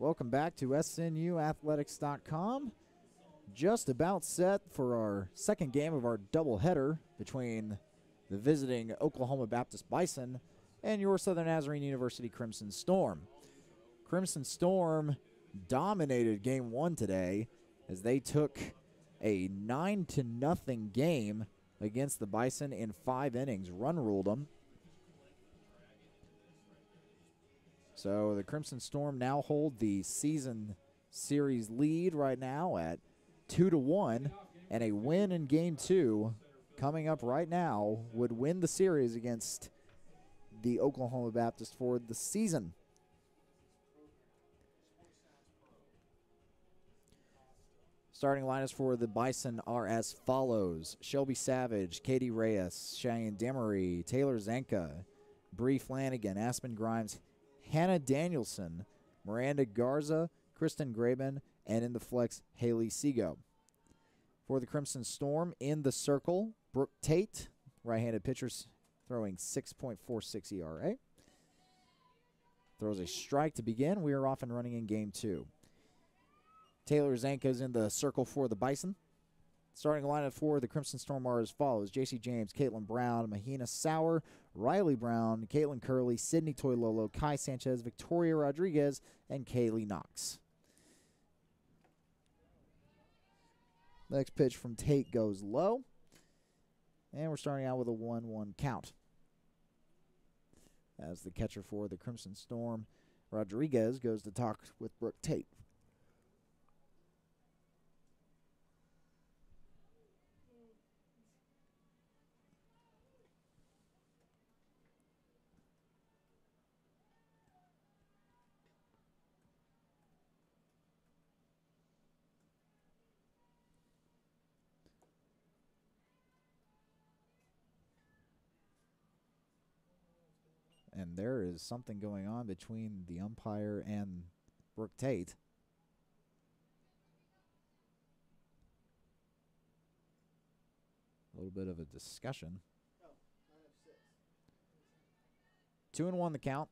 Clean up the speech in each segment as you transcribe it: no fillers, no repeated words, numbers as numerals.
Welcome back to SNUathletics.com. Just about set for our second game of our doubleheader between the visiting Oklahoma Baptist Bison and your Southern Nazarene University Crimson Storm. Crimson Storm dominated game one today as they took a 9-0 game against the Bison in 5 innings, run-ruled them. So the Crimson Storm now hold the season series lead right now at 2-1, and a win in game two coming up right now would win the series against the Oklahoma Baptist for the season. Starting lineups for the Bison are as follows: Shelby Savage, Katie Reyes, Cheyenne Demery, Taylor Zanka, Bree Flanagan, Aspen Grimes, Hannah Danielson, Miranda Garza, Kristen Graben, and in the flex, Haley Sego. For the Crimson Storm, in the circle, Brooke Tate, right-handed pitchers, throwing 6.46 ERA. Throws a strike to begin. We are off and running in game two. Taylor Zanka's in the circle for the Bison. Starting lineup for the Crimson Storm are as follows: J.C. James, Caitlin Brown, Mahina Sauer, Riley Brown, Caitlin Curley, Sydney Toilolo, Kai Sanchez, Victoria Rodriguez, and Kaylee Knox. Next pitch from Tate goes low. And we're starting out with a 1-1 count. As the catcher for the Crimson Storm, Rodriguez, goes to talk with Brooke Tate. And there is something going on between the umpire and Brooke Tate. A little bit of a discussion. 2-1 the count.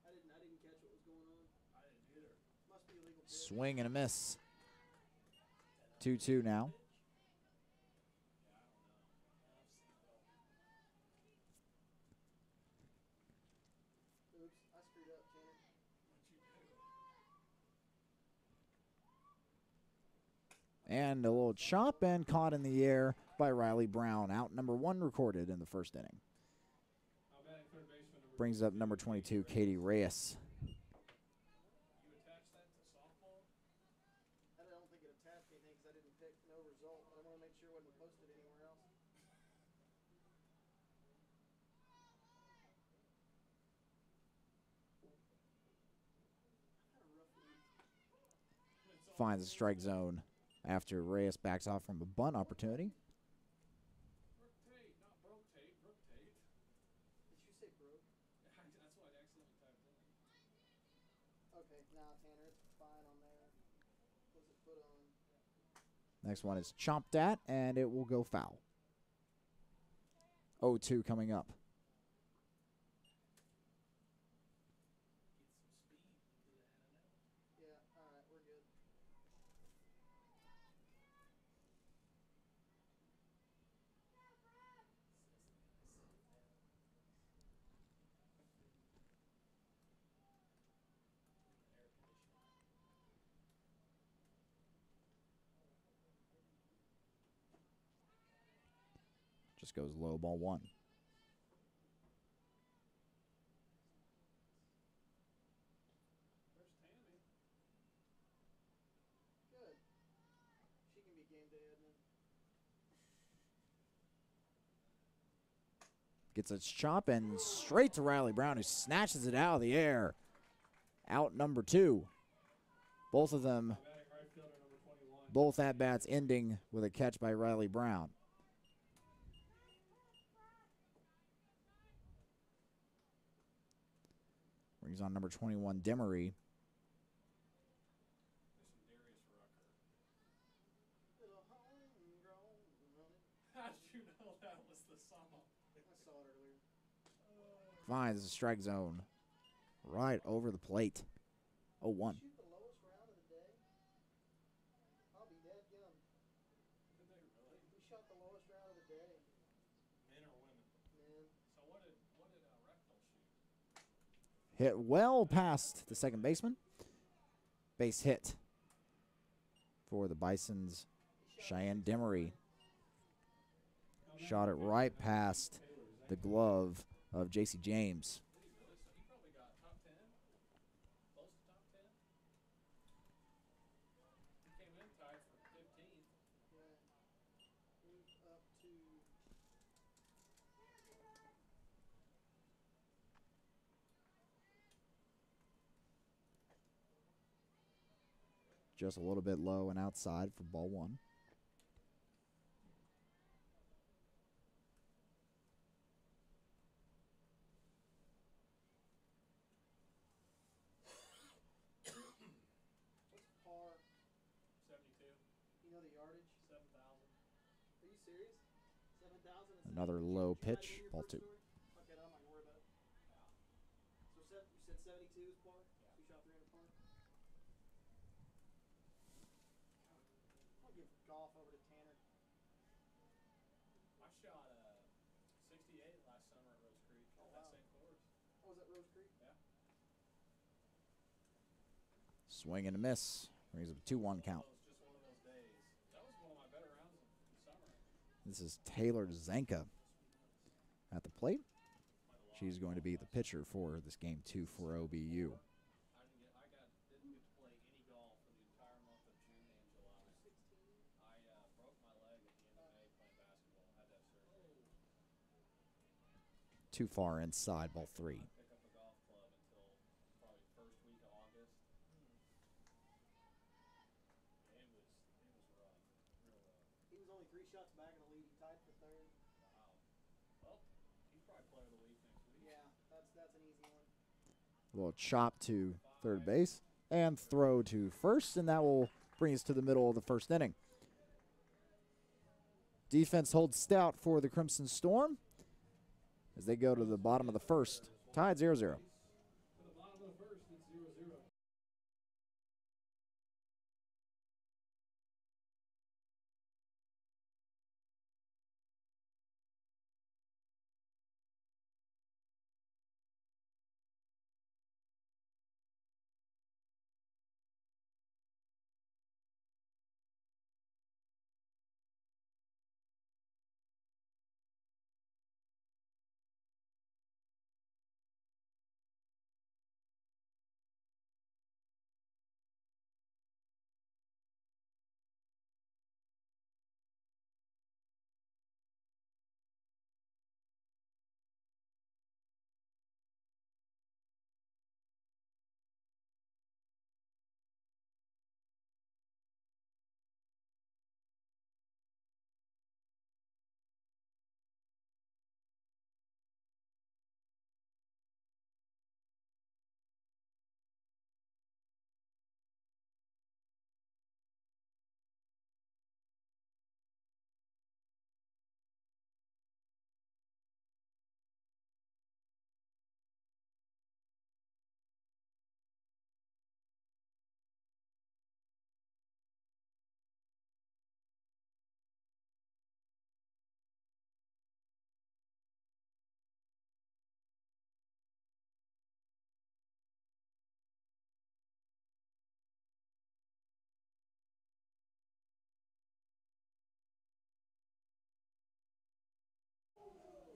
I didn't catch what was going on. I didn't either. Must be a legal pitch. Swing and a miss. 2-2 now. Oops, I screwed up, Tanner. And a little chop and caught in the air by Riley Brown. Out number 1 recorded in the first inning. Brings up number 22, Katie Reyes. You attached that to softball? I don't think it attached anything because I didn't pick no result, but I want to make sure it wasn't posted anywhere else. Finds a strike zone after Reyes backs off from a bunt opportunity. Brooke Tate, not Broke Tate, Brooke Tate. Did you say Broke? That's why I accidentally typed in. Okay, now Tanner, it's fine on there. What's it put on? Next one is chomped at, and it will go foul. 0-2 coming up. Yeah, all right, we're good. Just goes low, ball 1. Where's Tammy? Good. She can be game day admin. Gets a chop and straight to Riley Brown, who snatches it out of the air. Out number 2. Both of them, both at-bats ending with a catch by Riley Brown. Brings on number 21, Demery. How did you know that was the song? I saw it earlier. finds the strike zone right over the plate. 0-1. Shoot the lowest round of the day. I'll be dead young. Did they really? We shot the lowest round of the day. Men or women? Man. So what did Rectal shoot? Hit well past the second baseman. Base hit for the Bison's Cheyenne Demery. Shot it right past the glove of J.C. James. Did he really? So he probably got top 10? Close to top 10? He came in tied for 15th. Yeah. Moved up to. Just a little bit low and outside for ball one. What's par? 72. You know the yardage? 7,000. Are you serious? 7,000. Another low pitch, ball two. Okay, I'm not gonna worry about it. So you said 72 is par? Yeah. So you shot 300 par? I'll give golf over to Tanner. I shot 68 last summer at Rose Creek. Oh, That wow. same course. Oh, was that Rose Creek? Yeah. Swing and a miss. Brings up a 2-1 count. That was just one of those days. That was one of my better rounds of the summer. This is Taylor Zanka at the plate. She's going to be the pitcher for this game 2 for OBU. I didn't get to play any golf for the entire month of June and July. I broke my leg at the end of May playing basketball. I had to have surgery. Too far inside, ball 3. I pick up a golf club until probably first week of August. It was rough, real rough. He was only 3 shots back in the lead. He tied for third. Wow. Well, he's probably player of the week next week. Yeah, that's an easy one. A little chop to third base and throw to first, and that will bring us to the middle of the first inning. Defense holds stout for the Crimson Storm as they go to the bottom of the first, tied 0-0. To the bottom of the first, it's 0-0.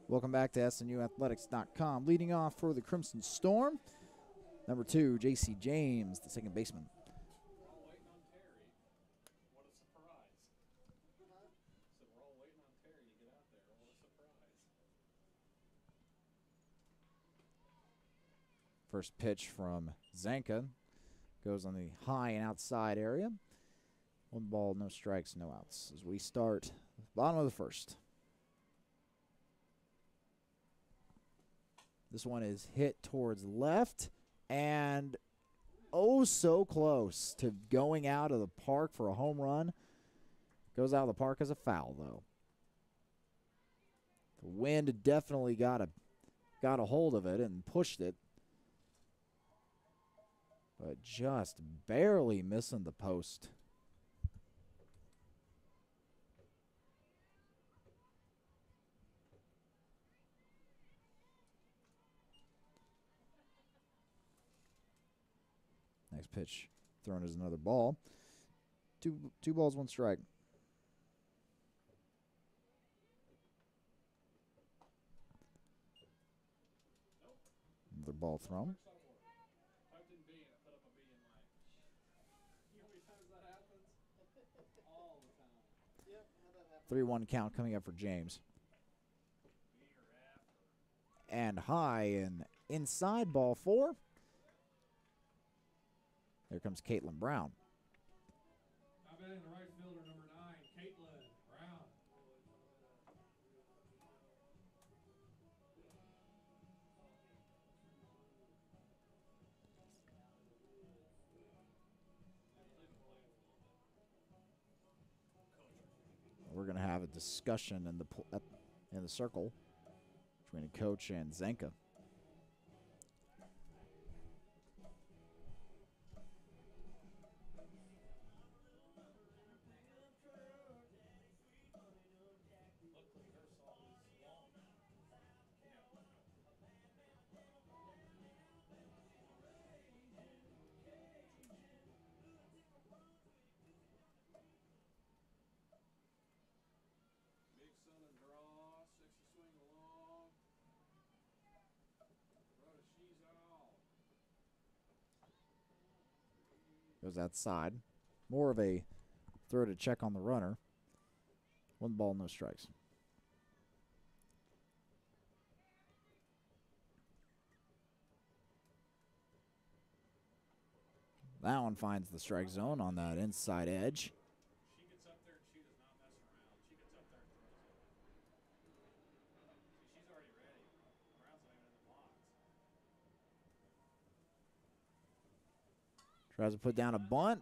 Welcome back to SNUathletics.com. Leading off for the Crimson Storm, number 2, J.C. James, the second baseman. We're all waiting on Terry. What a surprise. So we're all waiting on Terry to get out there. What a surprise. First pitch from Zanka goes on the high and outside area. 1 ball, no strikes, no outs as we start bottom of the first. This one is hit towards left and oh so close to going out of the park for a home run. Goes out of the park as a foul, though. The wind definitely got a got a hold of it and pushed it, but just barely missing the post. Next pitch thrown as another ball. Two balls, one strike. Another ball thrown. Typed in B and it put up a B in my. You know how many times that happens? All the time. Yep, how'd that happen? 3-1 count coming up for James. B or F or. And high and inside, ball 4. There comes Caitlin Brown. Now batting the right fielder, number 9, Caitlin Brown. We're going to have a discussion in the circle between a coach and Zenka. Big sun and draw, sexy swing along. Brother, she's out. Goes outside. More of a throw to check on the runner. 1 ball, no strikes. That one finds the strike zone on that inside edge. She gets up there and she does not mess around. She gets up there and throws it. See, she's already ready. Brown's not even in the box. Tries to put down a bunt.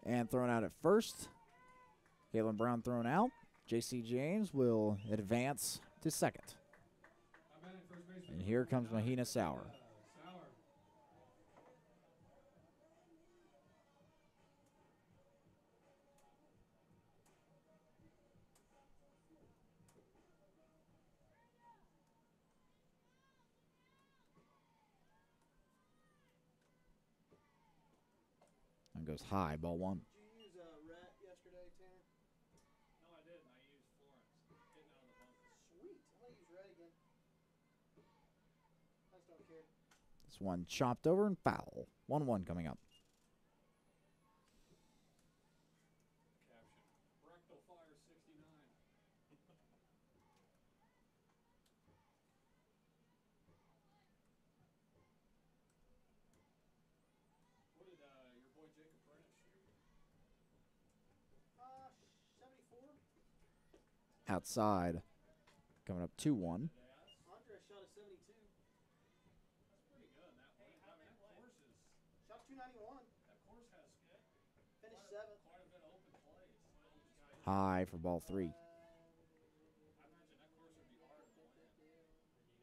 And thrown out at first. Caitlin Brown thrown out. J.C. James will advance to second. Now batting first baseman. And here comes Mahina Sauer. Sauer. And goes high, ball 1. Did you use Rat yesterday, Tanner? No, I didn't. I used Florence. Getting out of the bunkers. Sweet. I'm going to use Rat again. I just don't care. This one chopped over and foul. 1-1 coming up. Caption. Rectal fire 69. What did your boy Jacob Prentice shoot? 74. Outside. Coming up 2-1. Andre shot a 72. That's pretty good. That one. I mean, that course is. Shot 291. That course has Finished 7th. quite a bit of open play. It's still these guys. High for ball 3. I imagine that course would be hard to win. Did you know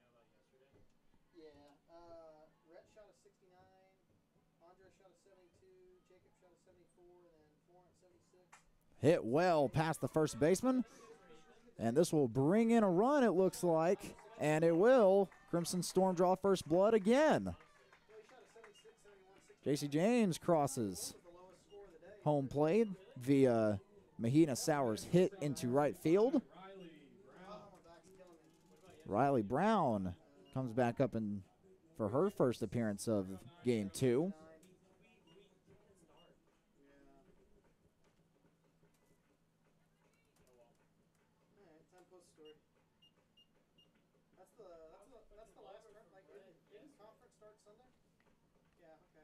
about yesterday? Yeah. Rhett shot a 69. Andre shot a 72. Jacob shot a 74. And then Florence 76. Hit well past the first baseman. And this will bring in a run, it looks like. And it will. Crimson Storm draw first blood again. Well, he shot a 76, 71, 60. J.C. James crosses Was the lowest score of the day. home plate via Mahina Sauer's hit into right field. Riley Brown. Oh, my back's killing me. Riley Brown comes back up for her first appearance of game 2. Alright, time post story. That's the last round. Like, didn't conference start Sunday? Yeah, okay.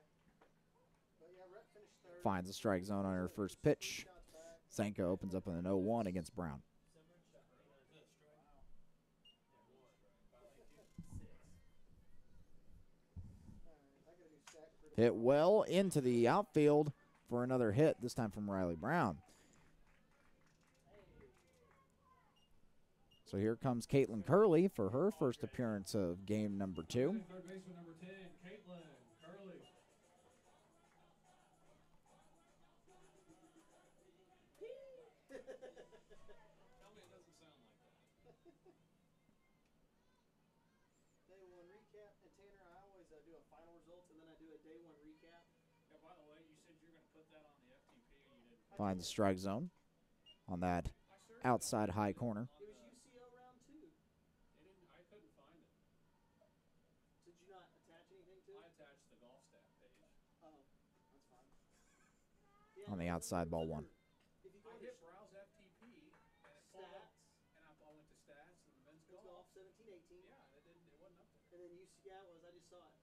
But yeah, Rhett finished 3rd. Finds a strike zone on her first pitch. Shots back. Sanka opens up in an 0-1 against Brown. Alright, I gotta do sack for Hit well into the outfield for another hit, this time from Riley Brown. So here comes Caitlin Curley for her first appearance of game number 2. Third baseman number 10, Caitlin Curley. Tell me it doesn't sound like that. Day 1 recap. And Tanner, I always do a final results and then I do a day 1 recap. Yeah, by the way, you said you're going to put that on the FTP and you didn't. Finds the strike zone on that outside high corner. It was UCO round 2. I couldn't find it. Did you not attach anything to I it? attached the golf stat page. Oh, that's fine. Yeah, On the outside, ball 1. If you go I to hit browse FTP and it pulled up, stats, and I went to stats and the men's it's golf. golf 17, 18. Yeah, it wasn't up there. And then yeah, it was. I just saw it.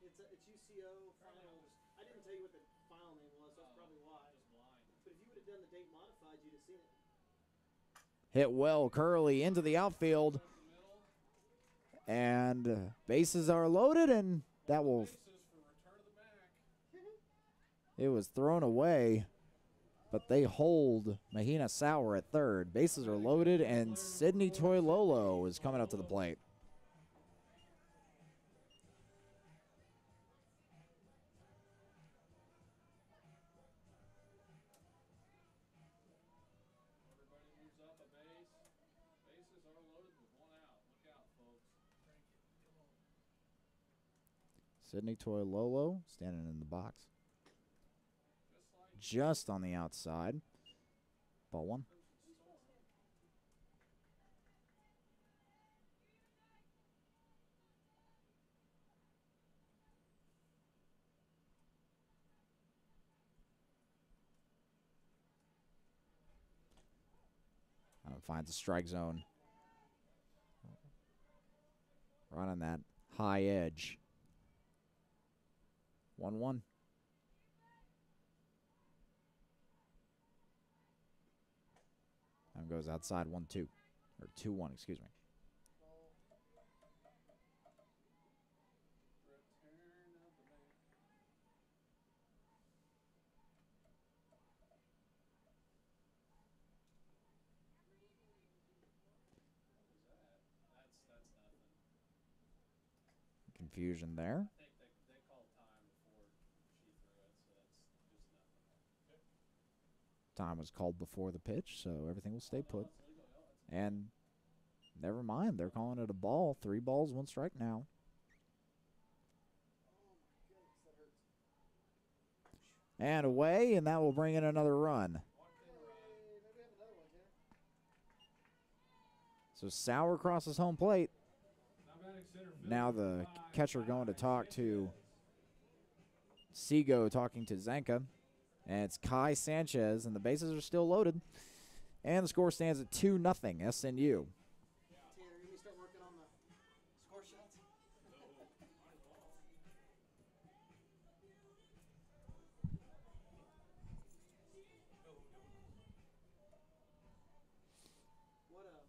It's UCO finals. I didn't tell you what the file name was, so that's probably why. Just blind. But if you would have done the date modified, you'd have seen it. Hit well, Curley into the outfield. Up the middle. And bases are loaded, and that will. Bases for return of the back. It was thrown away, but they hold Mahina Sauer at third. Bases are loaded, and Sydney Toilolo is coming up to the plate. Everybody moves up a base. Bases are loaded with 1 out. Look out, folks. Sydney Toilolo standing in the box. Just on the outside. Ball 1. Finds a strike zone. Right on that high edge. 1-1. And goes outside 1-2. Or 2-1, excuse me. Return of the back. What was that? That's nothing. Confusion there. I think they called time before she threw it, so that's just nothing. Time was called before the pitch, so everything will stay put. It's legal. No, it's And never mind, they're calling it a ball. 3 balls, 1 strike now. Oh my goodness, that hurts. And away, and that will bring in another run. Hey, maybe we have another one, Tanner. So Sauer crosses home plate. not batting center field. Now the catcher going to talk to Seago, talking to Zanka. And it's Kai Sanchez, and the bases are still loaded. And the score stands at 2-0 SNU. Tanner, you need to start working on the score shots.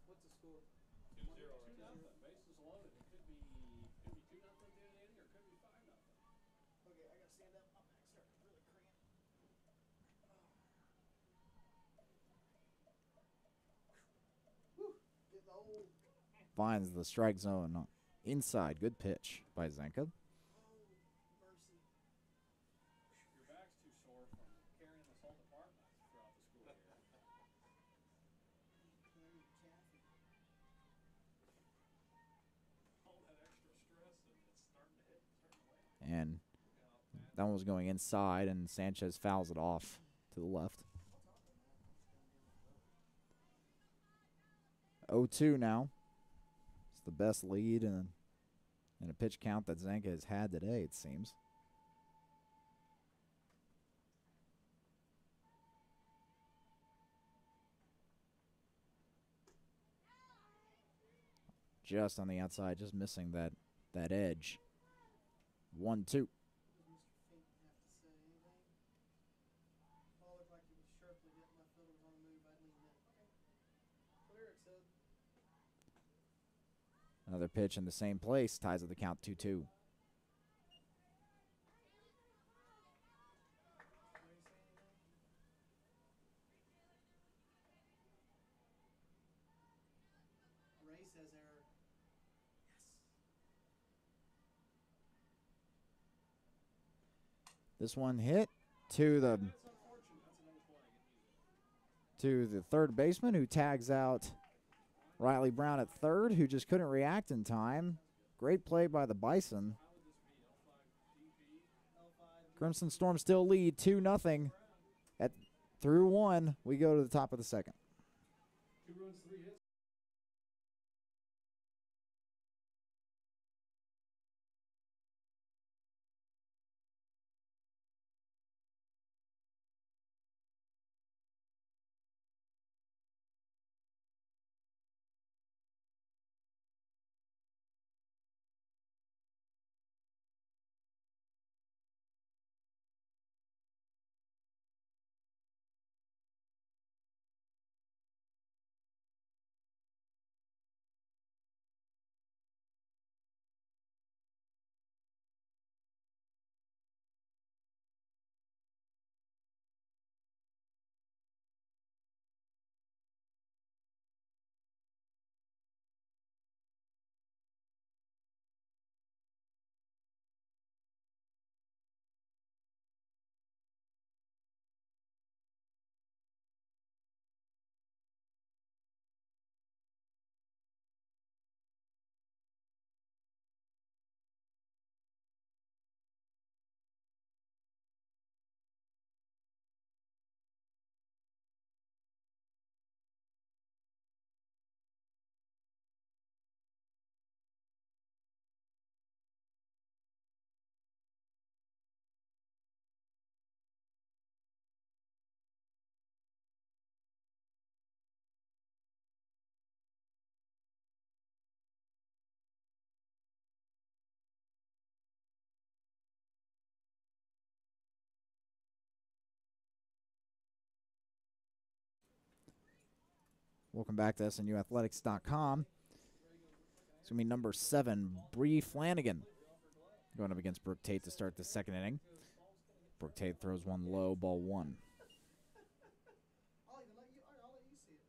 What's the score? 2-0 right now. Bases loaded. It could be 2-0 at the end of the inning, or it could be 5-0. Okay, I gotta stand up. My back's starting to really cramp. Whew, getting old. Finds the strike zone inside. Good pitch by Zanka. Oh, mercy. Your back's too sore from carrying this whole department throughout the school year. Candy Chaffee. All that extra stress, and it's starting to hit, starting to weigh. And that one was going inside, and Sanchez fouls it off to the left. 0-2 now. It's the best lead in a pitch count that Zanka has had today, it seems. Just on the outside, just missing that edge. 1-2. Does Mr. Fink have to say anything? Ball looked like it was sharply hit. My fielder was on the move. I leaned in. Okay. What Eric said. Another pitch in the same place, ties at the count 2-2. Did he say anything? Ray? says error. This one hit to the That's unfortunate. That's another play. third baseman, who tags out Riley Brown at third, who just couldn't react in time. Great play by the Bison. How would this be? L5 DP? Crimson Storm still lead 2-0 at through 1. We go to the top of the second. 2 runs, 3 hits. Welcome back to SNUathletics.com. It's going to be number 7, Bree Flanagan, going up against Brooke Tate to start the second inning. Brooke Tate throws one low, ball 1. I'll let you see it.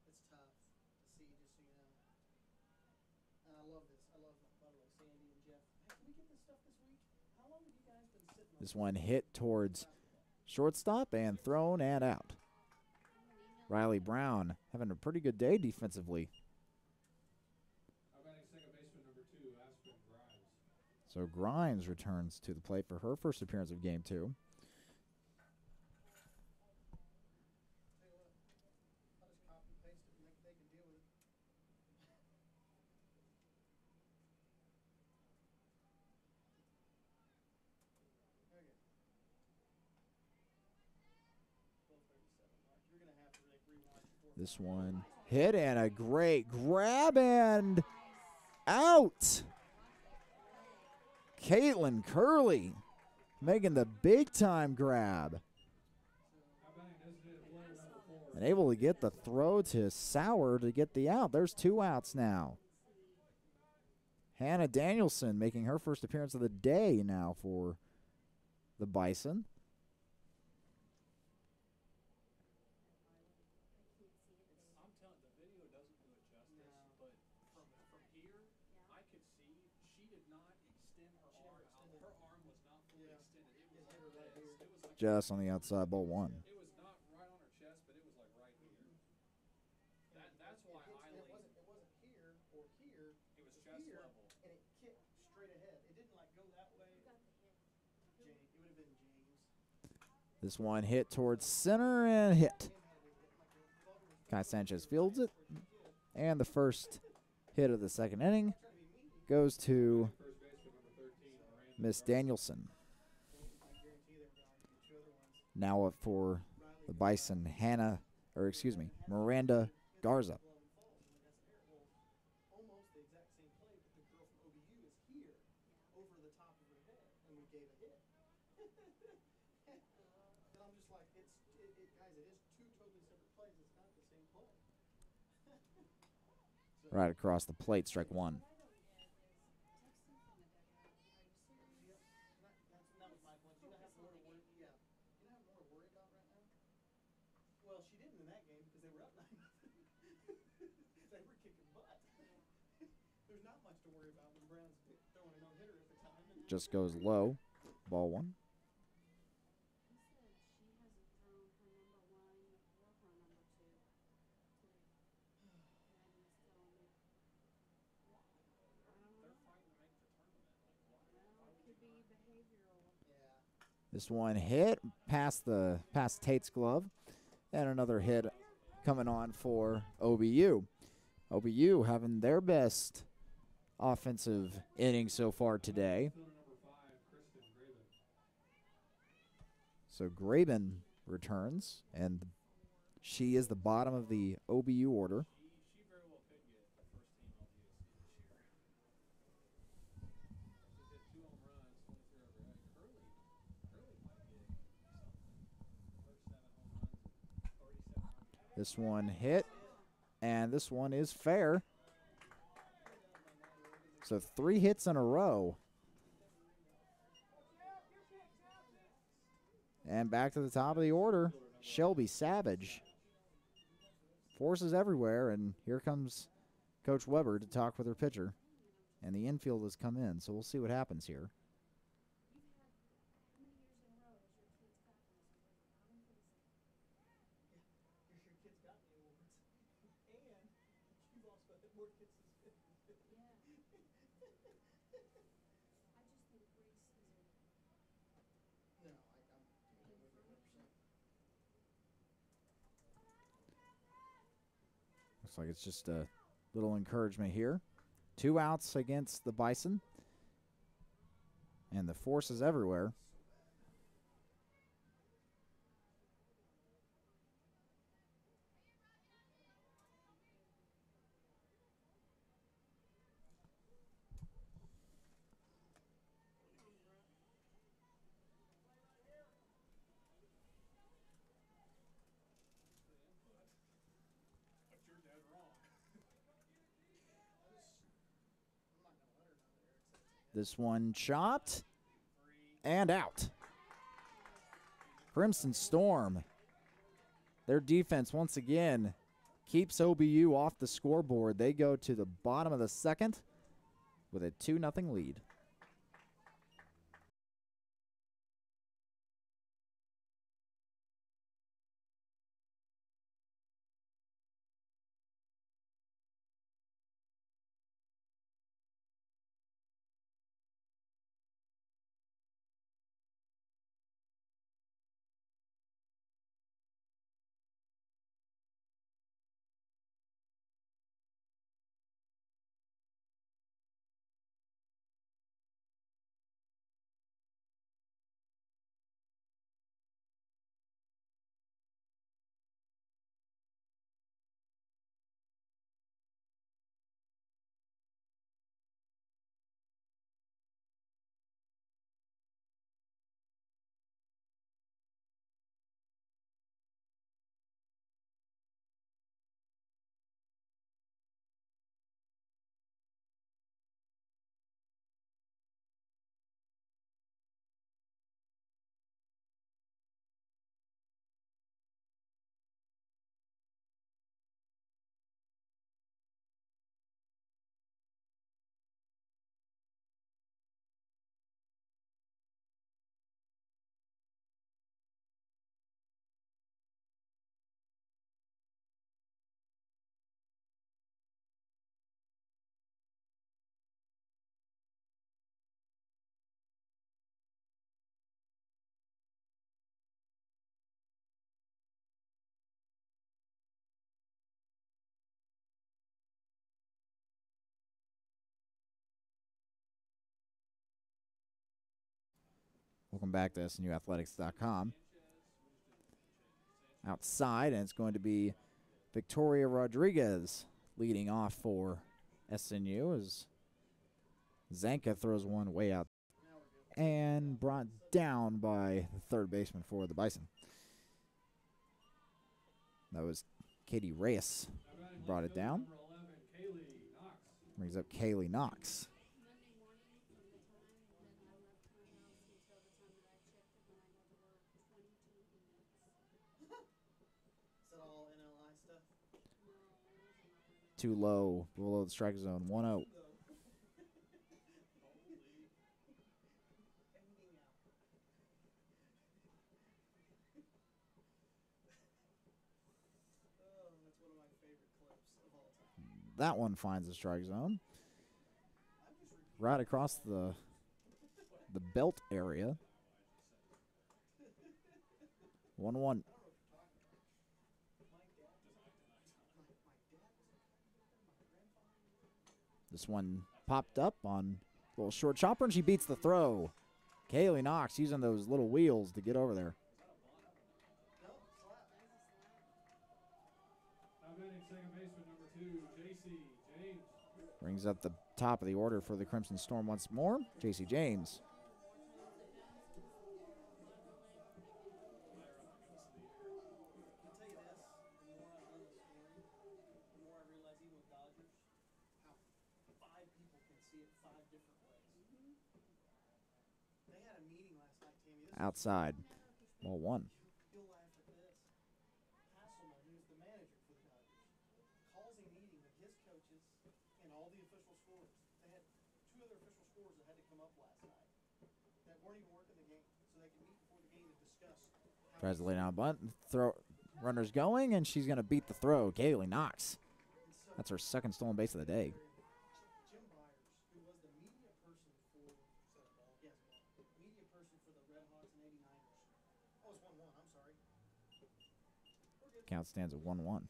It's tough to see, just so you know. And I love this. I love, by the way, Sandy and Jeff. Hey, can we get this stuff this week? How long have you guys been sitting on This one hit towards shortstop and thrown and out. Riley Brown having a pretty good day defensively. Our batting second baseman number 2, Aspen Grimes. So Grimes returns to the plate for her first appearance of game 2. Tell you what, I'll just copy and paste it and they can deal with it. Okay. 12:37. All right, you're going to have to rewind your 4th. This one hit and a great grab and out. Caitlin Curley making the big time grab. Our batting designated player number 4. And able to get the throw to Sauer to get the out. There's 2 outs now. Hannah Danielson making her first appearance of the day now for the Bison. I'm telling the video doesn't do it justice, but from here, I could see she did not extend her arm out. Her arm was not fully extended. It was like this. It was like Just on the outside, ball 1. it was not right on her chest, but it was like right here. That's why I It leaned. wasn't here or here. It was chest here, level. and it kicked straight ahead. It didn't like go that way. James, it would have been James. This one hit towards center and hit. Kai Sanchez fields it. And the first hit of the second inning goes to First baseman number 13, Miranda. Miss Danielson. I guarantee they were going to argue 2 other ones. Now up for the Bison, Miranda Garza. Almost the exact same play, but the girl from OBU is here, over the top of her head, and we gave a hit. And I'm just like, guys, it is 2 totally separate plays. It's not the same play. Right across the plate, strike 1. That was my point. You don't have more to worry. Yeah, you don't have more to worry about right now. Well, she didn't in that game because they were up 9-0. They were kicking butt. have to worry about when Brown's throwing a no-hitter at the time. Just goes low. Ball one. He said she hasn't thrown her number 1 or her number 2 today. Randy was telling me. They're fighting to make the tournament. Like, why? Well, it could be behavioral. Yeah. This one hit past Tate's glove. And another hit coming on for OBU. OBU having their best offensive inning so far today. So Graben returns, and she is the bottom of the OBU order. She very well could get the first team all GAC this year. She's hit 2 home runs, 23 RBI. Curly might get something. First 7 home runs, 37 RBI. This one hit, and this one is fair. So 3 hits in a row. And back to the top of the order, Shelby Savage. Forces everywhere, and here comes Coach Weber to talk with her pitcher. And the infield has come in, so we'll see what happens here. Your kid's got the awards. And you've also had more kids than Yeah. I just think Reese is a No, I'm totally with you 100%. Looks like it's just a little encouragement here. 2 outs against the Bison. And the force is everywhere. But you're dead wrong. I'm not going to let her know there. This one chopped and out. Crimson Storm. Their defense once again keeps OBU off the scoreboard. They go to the bottom of the second with a 2-0 lead. Welcome back to SNUathletics.com. Outside, and it's going to be Victoria Rodriguez leading off for SNU as Zanka throws one way out and brought down by the third baseman for the Bison. That was Katie Reyes who brought it down. Brings up Kaylee Knox. Monday morning from the time that I left my house until the time that I checked it when I got to work, 22 innings. Is that all NLI stuff? No, it wasn't my Too low, below the strike zone, 1-0. That one finds the strike zone. Right across the belt area. 1-1. This one popped up on a little short chopper, and she beats the throw. Kaylee Knox using those little wheels to get over there. Second baseman number 2, J.C. James. Brings up the top of the order for the Crimson Storm once more. J.C. James. Outside. Ball 1. You'll laugh at this. Hasselman, who's the manager for the Dodgers, calls a meeting with his coaches and all the official scorers. They had 2 other official scorers that had to come up last night that weren't even working the game, so they could meet before the game to discuss. Tries to lay down a bunt. Throw. Runner's going, and she's going to beat the throw. Kaylee Knox. That's her second stolen base of the day. Jim Byers, who was the media person for the Red Hawks and 89ers. Oh, it's 1-1. I'm sorry. Count stands at 1-1. And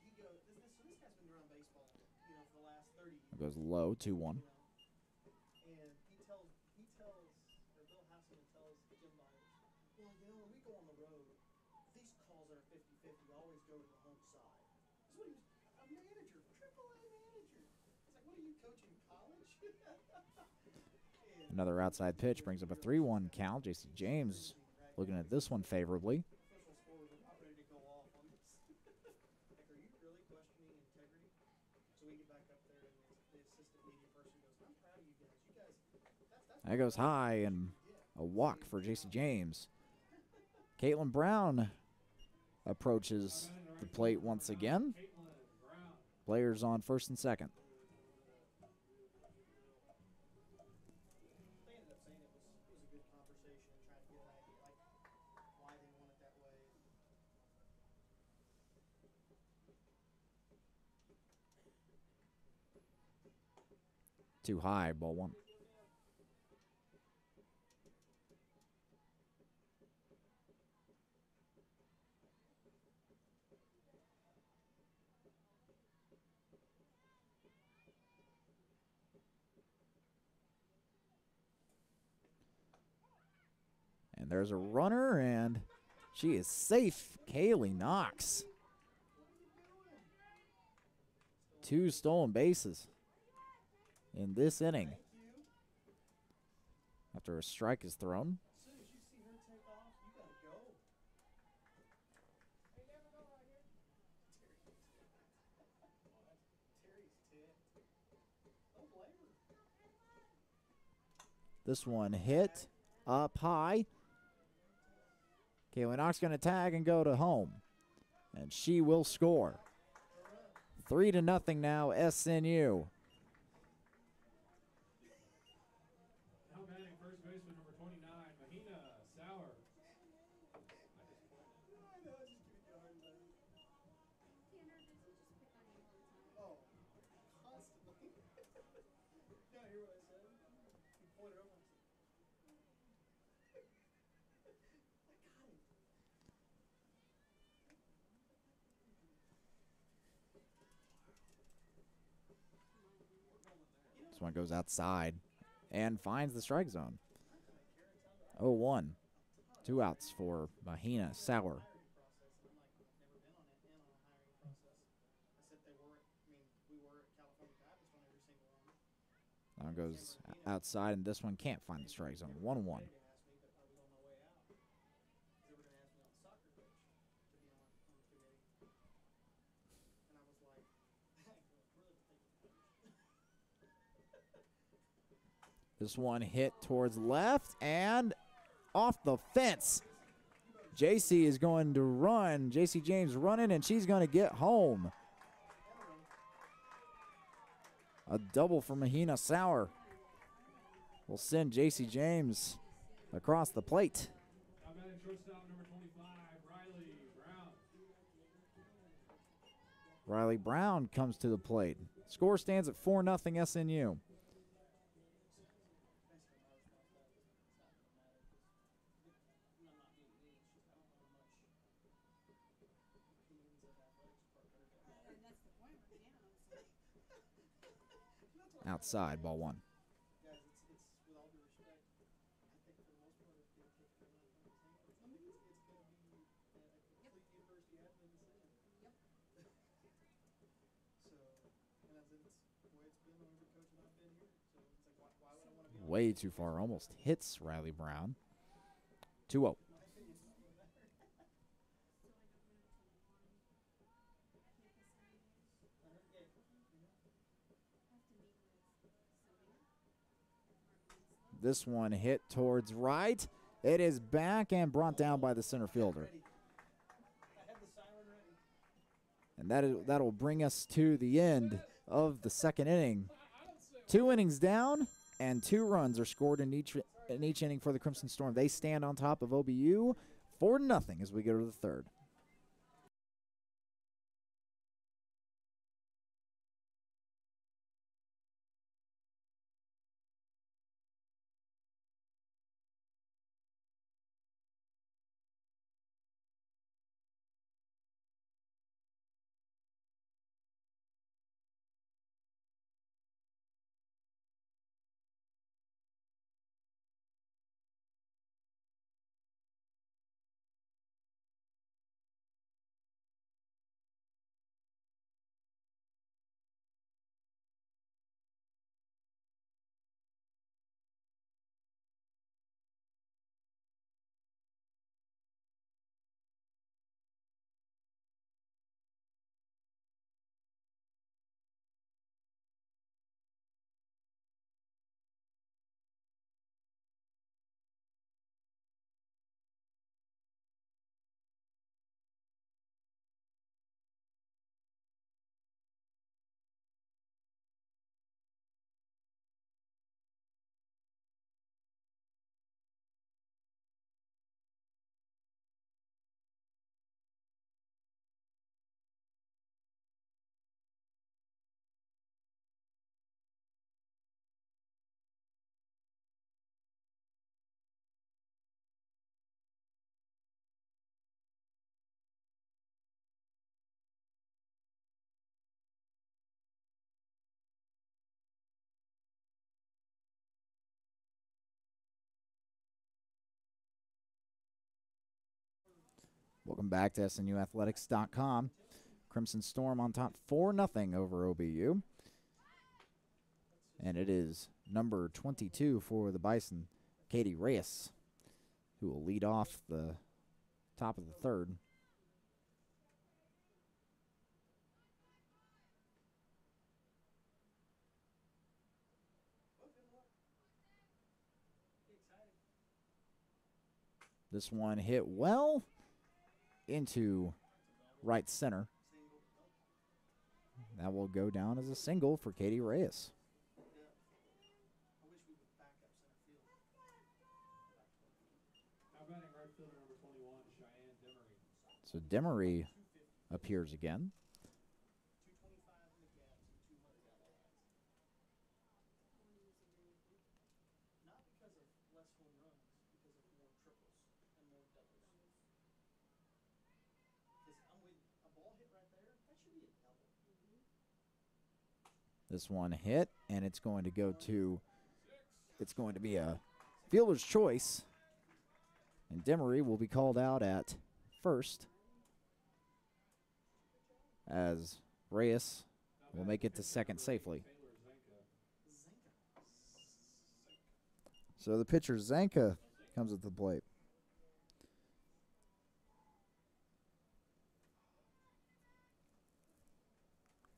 he goes. This guy's been around baseball, for the last 30 years. It goes low, 2-1. And Bill Hasselman tells Jim Byers, well, when we go on the road, these calls that are 50-50 always go to the home side. This is what he was, a manager, AAA manager. It's like, what are you coaching, college? Another outside pitch brings up a 3-1 count. J.C. James looking at this one favorably. Official scorers are not ready to go off on this. Like, are you really questioning integrity? So we get back up there, and the assistant media person goes, I'm proud of you guys. You guys, that's That goes high, and a walk for J.C. James. Caitlin Brown approaches the plate once again. Players on first and second. they ended up saying it was a good conversation and trying to get an idea, like, why they want it that way. Too high, ball 1. And there's a runner, and she is safe. Kaylee Knox. 2 stolen bases in this inning after a strike is thrown. As soon as you see her take off, you gotta go. Hey, never go right here. Terry's ticked. Don't blame her. This one hit up high. Kaylee Knox going to tag and go to home. And she will score. 3-0 now, SNU. Now batting first baseman number 29, Mahina Sauer. Tanner, does he just pick on you all the time? Oh, constantly. You gotta hear what I said? He pointed over and said, I got him. This one goes outside and finds the strike zone. 0-1. 2 outs for Mahina Sauer. Process, and I'm like, I've never been on it in on a hiring process. I said they were, we were at California Baptist on every single one. That one goes outside, and this one can't find the strike zone. 1-1. They asked me, but I was on my way out. They were going to ask me on the soccer coach to be on the committee. And I was like, we're really taking This one hit towards left and off the fence. JC is going to run. JC James running, and she's going to get home. A double for Mahina Sauer will send JC James across the plate. Now batting shortstop number 25, Riley Brown. Riley Brown comes to the plate. Score stands at 4-0 SNU. Outside, ball one. Guys, it's with all due respect, I think for the most part, if the pitch coming up from his hands, I think it's going to be a complete inverse admin decision. Yep. So, and that's the way it's been whenever coach and I've been here. So it's like, why would I want to be Way too far. Almost hits Riley Brown. 2-0. my opinion doesn't even matter. So I don't know to one. Make a Saturday. Have to meet with Samir. This one hit towards right. It is back and brought down by the center fielder. I had the siren ready. And that'll bring us to the end of the second inning. 2 innings down, and 2 runs are scored in each inning for the Crimson Storm. They stand on top of OBU 4-0 as we go to the third. Welcome back to SNUathletics.com. Crimson Storm on top 4-0 over OBU. And it is number 22 for the Bison, Katie Reyes, who will lead off the top of the third. This one hit well into right center. That will go down as a single for Katie Reyes. I wish we would back up center field. Now batting right fielder number 21, Cheyenne Demery. So Demery appears again. 225 in the gaps and 200 outside. Not because of less home runs, because of more triples and more doubles. Because I'm with a ball hit right there, that should be a double. This one hit, and it's going to be a fielder's choice. And Demery will be called out at first as Reyes will make it to second safely. So the pitcher Zanka comes at the plate.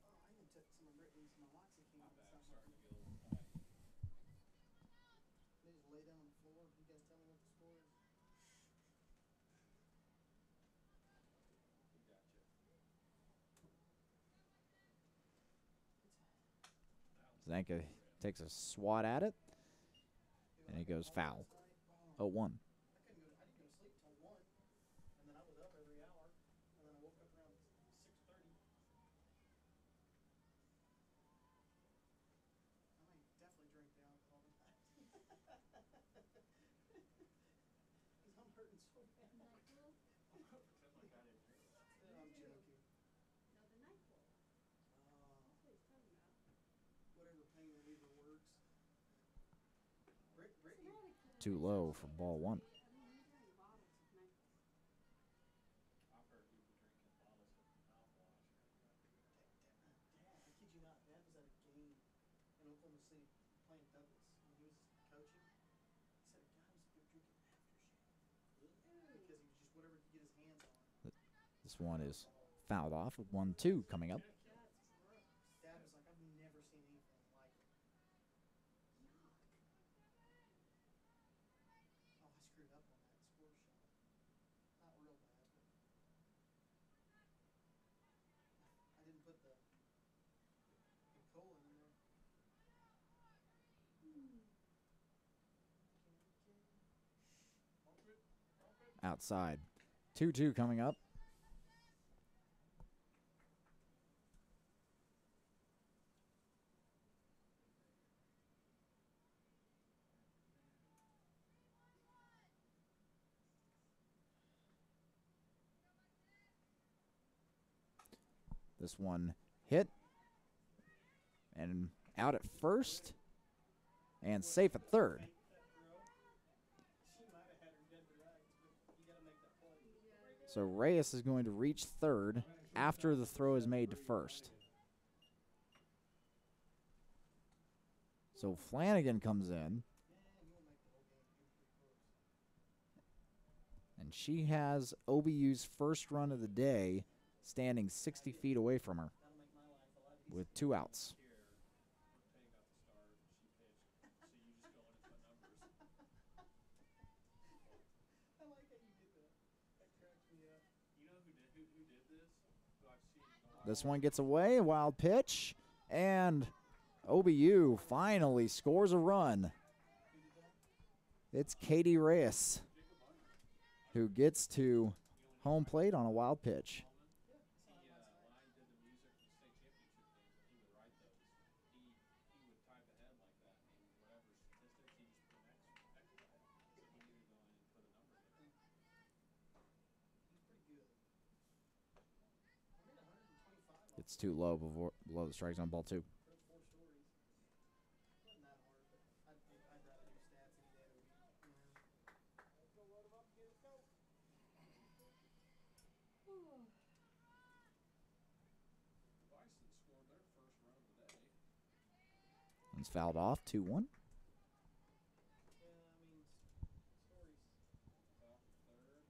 I even took some of Brittany's naloxone and stuff. They just lay down on the floor. You guys tell me what the score is. Zanka takes a swat at it, and it goes foul. 0-1. I didn't go to sleep till 1, and then I was up every hour, and then I woke up around 6:30. Night pool? I'm gonna pretend like I didn't hear that. Yeah, I'm joking. No, the night pool. Oh, That's what he's talking about. whatever pain reliever works. What's the Brittany, matter, kid? Too low for ball one. I mean, you're doing bottles of night pool. I've heard people drinking bottles of mouthwash. Dad, I kid you not, Dad was at a game in Oklahoma City playing doubles, and he was coaching. He said a guy was drinking aftershave because he was just whatever he could get his hands on. This one is fouled off with 1-2 coming up. That's gross. Dad was like, I've never seen anything like it. Yuck. Oh, I screwed up on that score shot. Not real bad, but I didn't put the colon in there. Pump it, pump it. Outside. 2-2 coming up. This one hit and out at first and safe at third. Make that throw. She might have had her dead to rights, but you got to make that play. So Reyes is going to reach third after the throw is made to first. So Flanagan comes in, Man, you'll make the whole game pretty close. and she has OBU's first run of the day standing 60 feet away from her That'll make my life a lot easier. with 2 outs. Here, Tay got the start. She pitched. So you just go in and put numbers. I like how you did that. That cracks me up. You know who did this? Who I've seen in a while? This one gets away, wild pitch, and OBU finally scores a run. Who did that? It's Katie Reyes who gets to home plate on a wild pitch. When I did the music for the state championship games, and he would write those. He would type ahead like that, and whatever statistics he just put an extra ahead. So he knew to go in and put a number in. He's pretty good. I made 125 It's too low below the strike zone, ball 2. for 4 stories. Wasn't that hard, but I'd rather do stats any day of the week. Let's go load them up and get it go. The Bison scored their first run of the day. It's fouled off, 2-1. Yeah, I mean, stories. Top of third.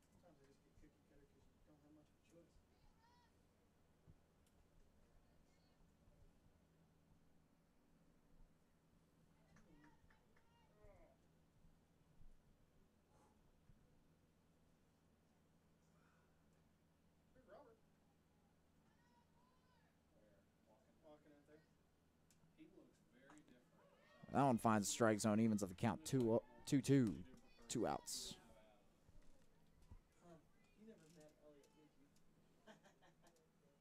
Sometimes they just get cookie cutter because you don't have much of a choice. Big Robert Where walking out there. he looks very different. That one finds the strike zone, evens at the count 2-2. 2 outs. You never met Elliot, did you?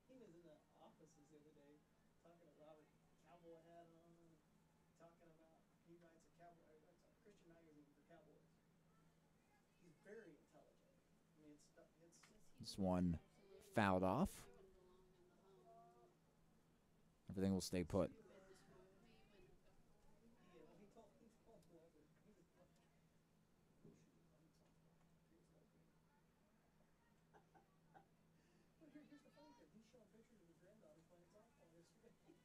He was in the offices the other day talking to Robert, cowboy hat on, talking about he writes a Christian magazine for cowboys. He's very intelligent. I mean, it's This one fouled off. Everything will stay put. he told Walter, he was like, "We should be playing softball. Here's the opening."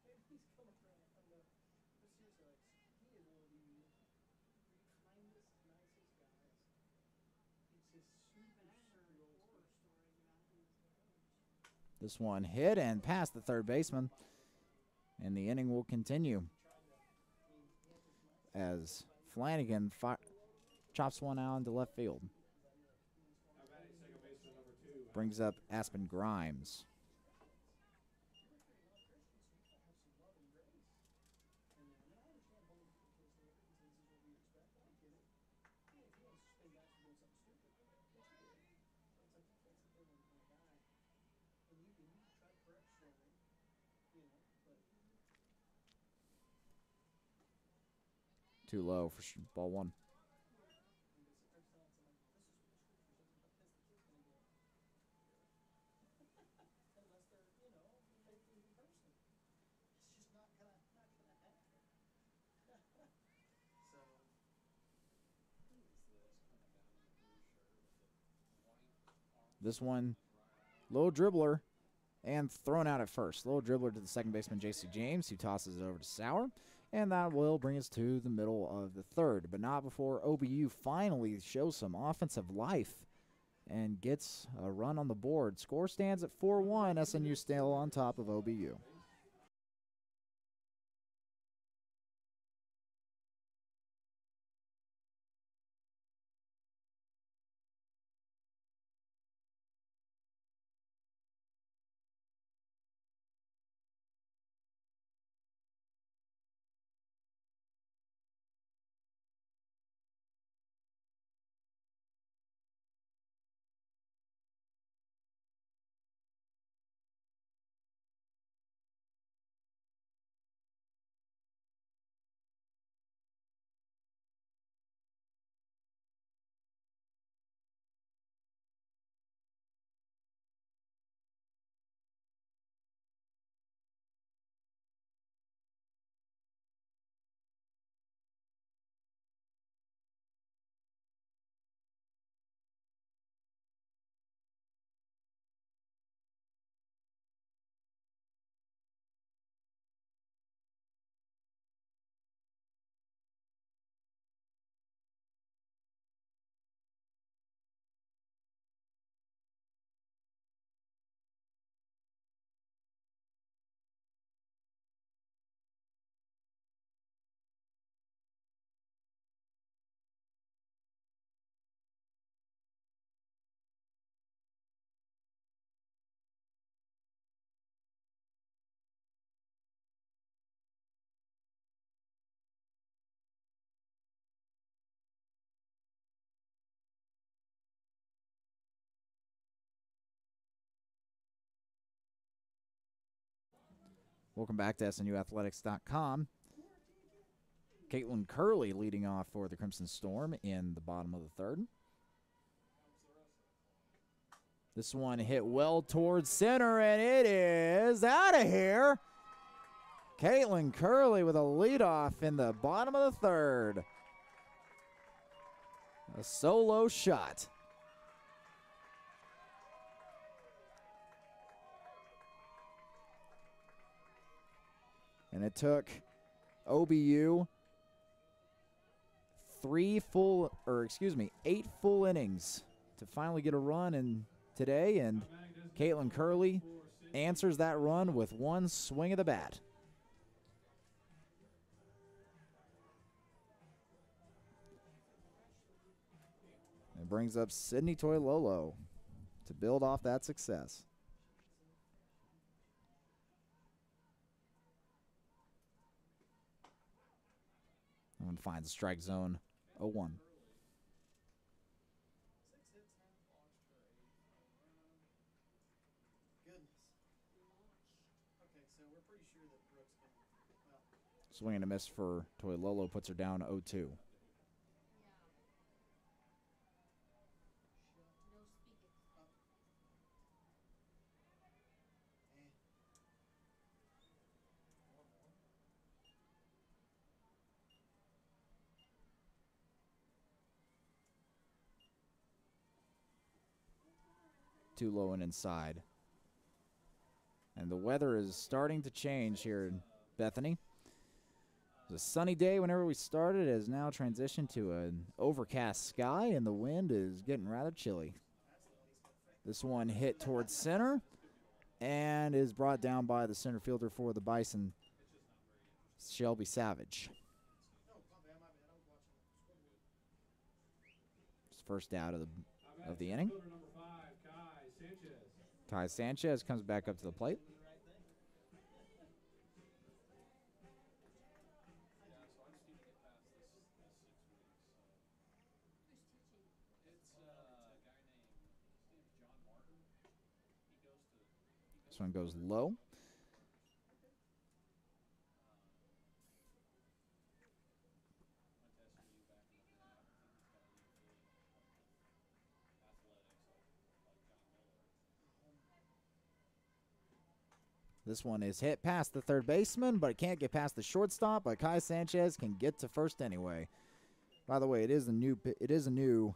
But here's the funny thing. He's showing pictures of his granddaughter playing softball yesterday. And he's coming around. But seriously, like, he is one of the kindest, nicest guys. It's just super, super old school. This one hit and past the third baseman. And the inning will continue as Flanagan chops one out into left field. Now batting second baseman number 2. Brings up Aspen Grimes. Too low for ball 1. This one, little dribbler and thrown out at first. Little dribbler to the second baseman, J.C. James, who tosses it over to Sauer. And that will bring us to the middle of the third, but not before OBU finally shows some offensive life and gets a run on the board. Score stands at 4-1. SNU still on top of OBU. Welcome back to SNUathletics.com. Caitlin Curley leading off for the Crimson Storm in the bottom of the third. This one hit well towards center, and it is out of here. Caitlin Curley with a leadoff in the bottom of the third. A solo shot. And it took OBU 8 full innings to finally get a run in today, and Caitlin Curley answers that run with one swing of the bat. It brings up Sydney Toilolo to build off that success. And finds the strike zone 0-1. Swing and a miss for Toilolo puts her down 0-2. Too low and inside. And the weather is starting to change here in Bethany. It was a sunny day whenever we started. It has now transitioned to an overcast sky, and the wind is getting rather chilly. This one hit towards center and is brought down by the center fielder for the Bison, Shelby Savage. It's first out of the inning. Kai Sanchez comes back up to the plate. This one goes low. This one is hit past the third baseman, but it can't get past the shortstop. But Kai Sanchez can get to first anyway. By the way, it is a new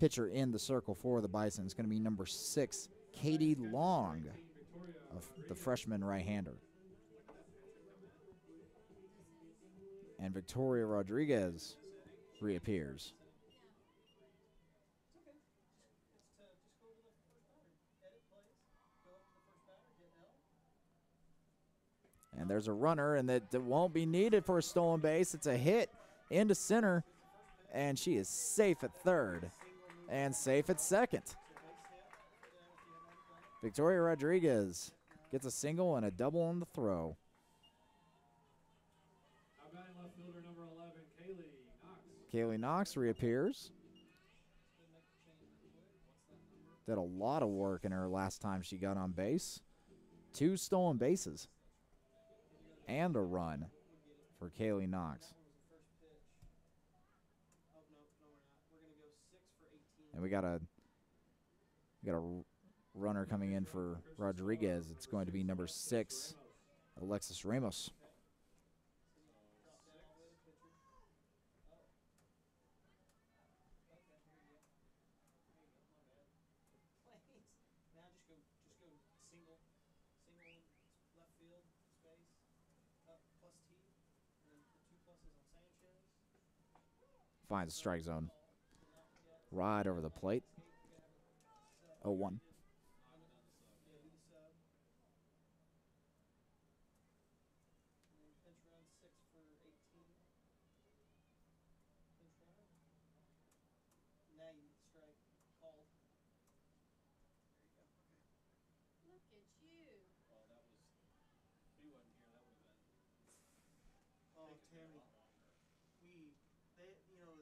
pitcher in the circle for the Bison is going to be number 6, Katie Long, the freshman right-hander. And Victoria Rodriguez reappears. And there's a runner, and that won't be needed for a stolen base. It's a hit into center, and she is safe at third and safe at second. Victoria Rodriguez gets a single and a double on the throw. Left fielder number 11, Kaylee Knox. Kaylee Knox reappears. Did a lot of work in her last time she got on base. 2 stolen bases and a run for Kaylee Knox. And we got a runner coming in for Rodriguez. It's going to be number 6, Alexis Ramos. Finds a strike zone. Right over the plate. 0-1. Look at you. Well, that was, if he wasn't here, that would have been Oh, taking a Tammy, lot longer.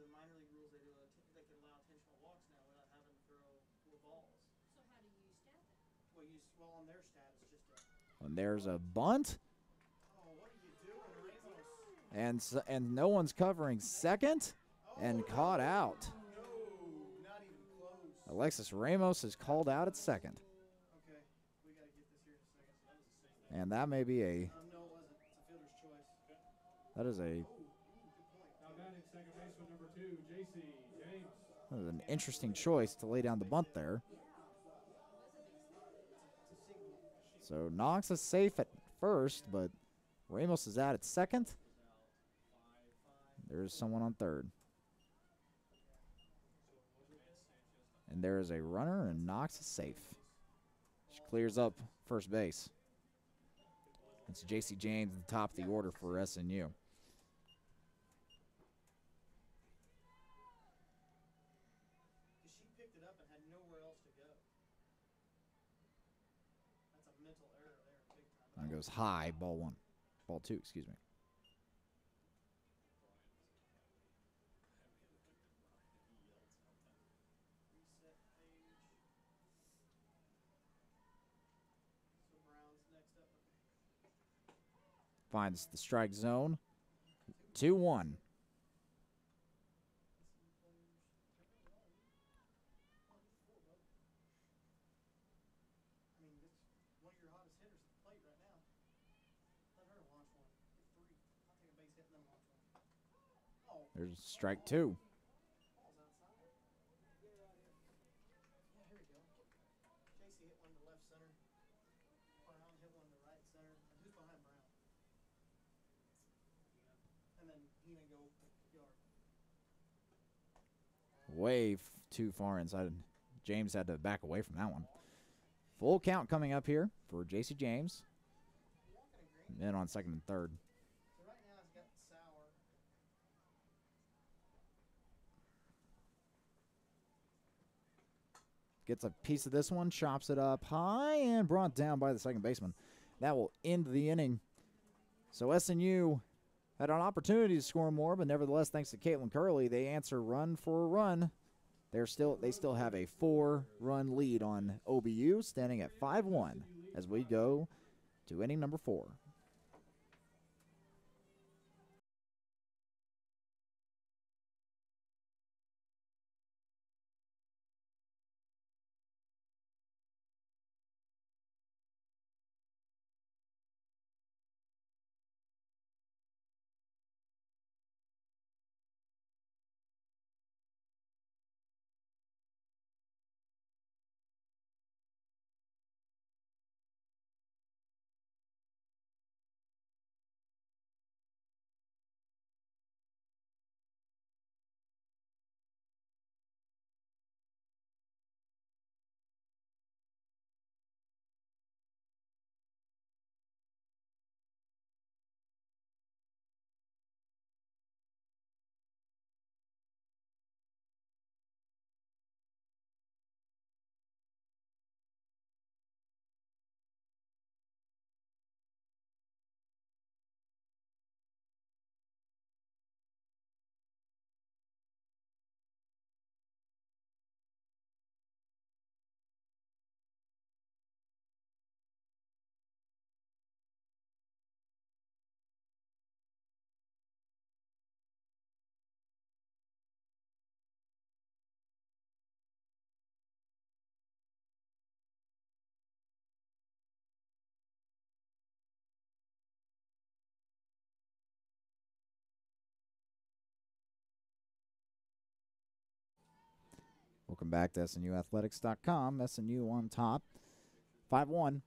the minor league rules, they can allow intentional walks now without having to throw 4 balls. So how do you stat that? Well, on their stat, it's just a. And there's a bunt. Oh, what are you doing, Ramos? And no one's covering second and caught out. No, not even close. Alexis Ramos is called out at second. Okay, we got to get this here in a second. And that may be a, No, it wasn't. It's a fielder's choice. that is a, Good point. Now batting second baseman number 2, JC James. that is an interesting choice to lay down the bunt there. So Knox is safe at first, but Ramos is out at second. There's someone on third. And there is a runner, and Knox is safe. She clears up first base. It's J.C. James at the top of the order for SNU. She picked it up and had nowhere else to go. That's a mental error there, big time. And it goes high, ball 1. Ball 2, excuse me. Reset page. So Brown's next up. Finds the strike zone. 2-1. I mean, this one of your hottest hitters at the plate right now. Let her launch one. Get 3. I'll take a base hit and then launch one. Oh, There's strike 2. ball's outside. Get her out here. Yeah, here we go. JC hit one to left center. Brown hit one to right center. And who's behind Brown? And then Hina go yard. Way too far inside. James had to back away from that one. Full count coming up here for J.C. James. Walking a green. Men on second and third. So right now it's got Sour. Gets a piece of this one, chops it up high, and brought down by the second baseman. That will end the inning. So SNU had an opportunity to score more, but nevertheless, thanks to Caitlin Curley, they answer run for run. They still have a 4-run lead on OBU, standing at 5-1 as we go to inning number 4. Welcome back to SNUathletics.com. SNU on top, 5-1.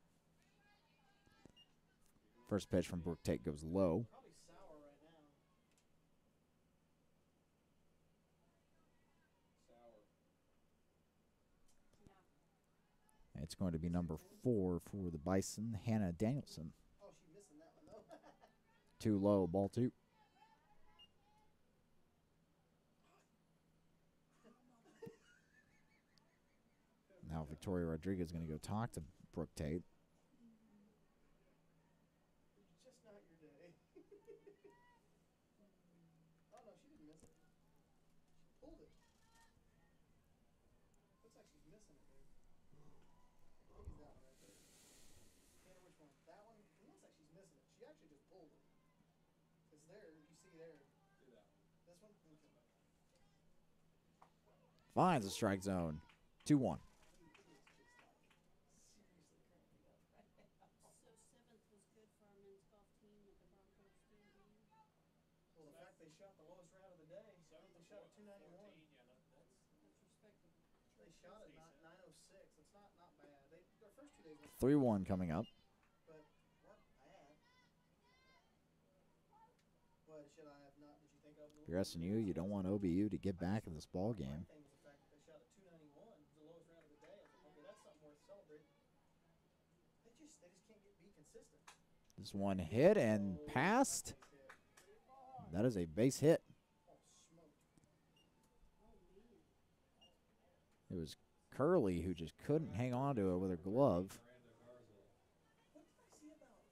First pitch from Brooke Tate goes low. Probably sour right now. It's going to be number 4 for the Bison, Hannah Danielson. Oh, she's missing that one, though. Too low, ball 2. Now Victoria Rodriguez is going to go talk to Brooke Tate. It's just not your day. Oh, no, she didn't miss it. She pulled it. Looks like she's missing it, dude. I think it's that one right there. Tanner, which one? That one? It looks like she's missing it. She actually just pulled it. It's there. You see there. Do that one. This one? Okay. Finds the strike zone. 2-1. So 7th was good for our men's golf team with the Broncos standing. Well, the fact they shot the lowest round of the day. They shot at 291. That's respectable. They shot at 906. It's not bad. Their first 2 days were 3-1 coming up. but weren't bad. What should I have not? Did you think of? If you're SNU, you don't want OBU to get back in this ball game. My thing was the fact that they shot at 291. It was the lowest round of the day. I was like, okay, that's something worth celebrating. They just can't be consistent. This one hit and passed. That is a base hit. Oh, smoke. It was Curley who just couldn't hang on to it with her glove. What did I see about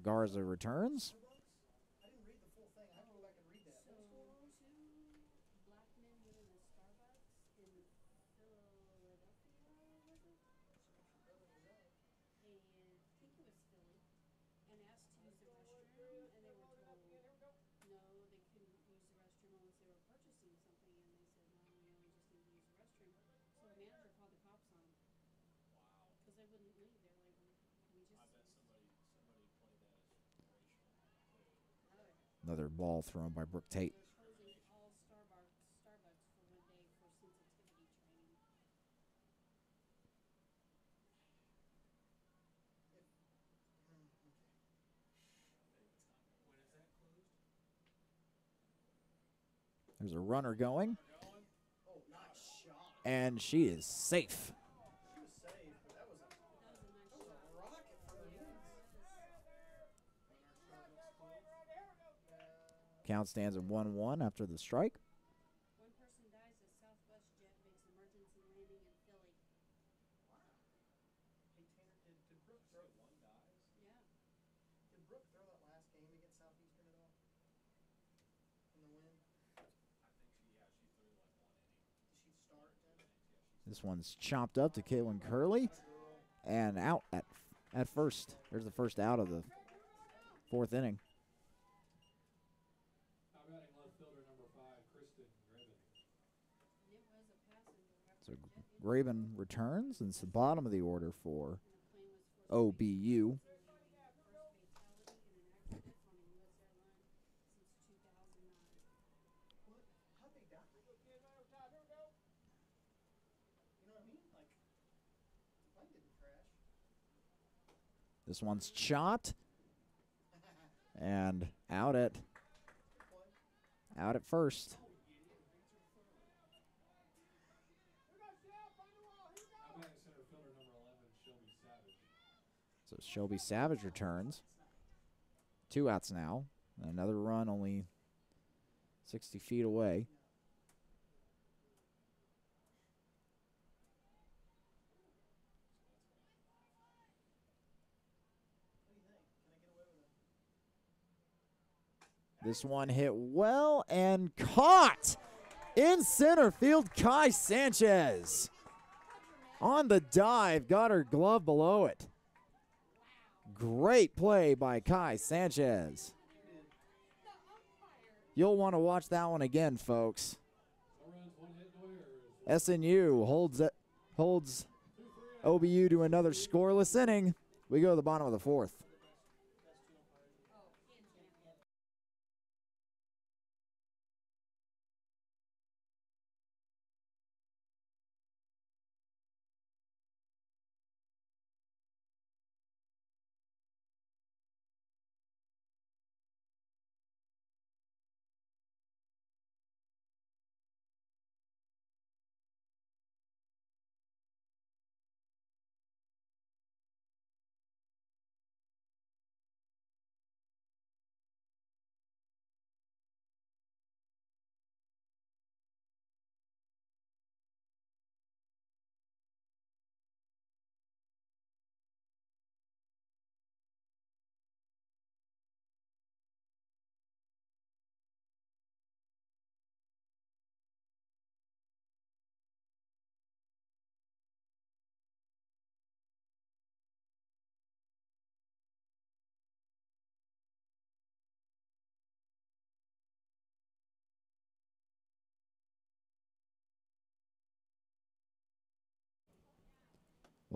Garza returns. Starbucks? I didn't read the full thing. I have to go back and read that. So What's going on? 2 black men went in a Starbucks in Philadelphia, was it? And I think it was Philly, and asked to use the restroom, and they were told no, they couldn't use the restroom unless they were purchasing something, and they said no, we only just need to use the restroom. So the manager called the cops on them. Wow. Because they wouldn't leave. They were like, we just. I bet somebody played that as racial. Oh, yeah. Another ball thrown by Brooke Tate. They're closing all Starbucks for one day for sensitivity training. When is that closed? There's a runner going, Oh, nice shot. and she is safe. She was saved, but that was a rocket for the Knees. Count stands at 1-1 after the strike. One person dies as Southwest jet makes emergency landing in Philly. Wow. Hey, Tanner, did Brooke throw? One dies. Yeah. Did Brooke throw that last game against Southeastern at all? In the win? I think she threw like one inning. Did she start then? This one's chopped up to Caitlin Curley and out at first. There's the first out of the 4th inning. Now batting left fielder number 5, Kristen Graven. And it was a passenger. So Graven returns, and it's the bottom of the order for And the plane was forced OBU. first fatality in an accident on a U.S. airline since 2009. What? How'd they die? You know what I mean? Like, the plane didn't crash. This one's chopped and out at first. Now batting center fielder number 11, Shelby Savage. So Shelby Savage returns. 2 outs now. Another run only 60 feet away. What do you think? Can I get away with it? This one hit well and caught in center field. Kai Sanchez on the dive, got her glove below it. Great play by Kai Sanchez. You'll want to watch that one again, folks. No runs, 1 hit, no errors. SNU holds OBU to another scoreless inning. We go to the bottom of the 4th.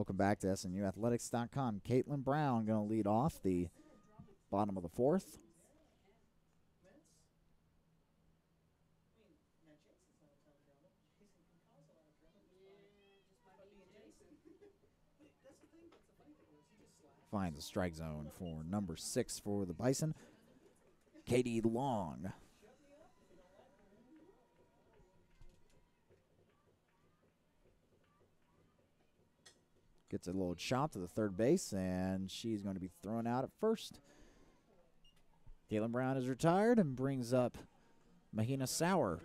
Welcome back to SNUathletics.com. Caitlin Brown going to lead off the bottom of the fourth. Finds a strike zone for number 6 for the Bison, Katie Long. Gets a little chop to the third base, and she's going to be thrown out at first. Caitlin Brown is retired and brings up Mahina Sauer.